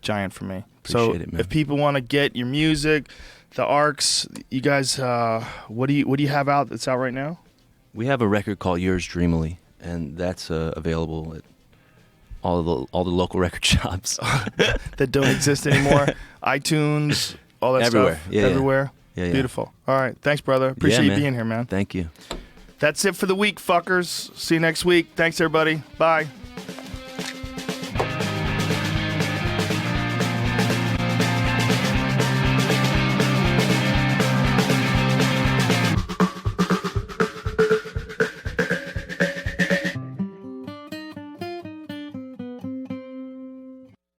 giant for me. Appreciate it, man. If people want to get your music, the arcs, you guys, what do you have out that's out right now? We have a record called Yours Dreamily, and that's available at all the local record shops that don't exist anymore. iTunes, all that everywhere. stuff. Yeah, everywhere. Yeah. Beautiful. All right. Thanks, brother. Appreciate you being here, man. Thank you. That's it for the week, fuckers. See you next week. Thanks, everybody. Bye.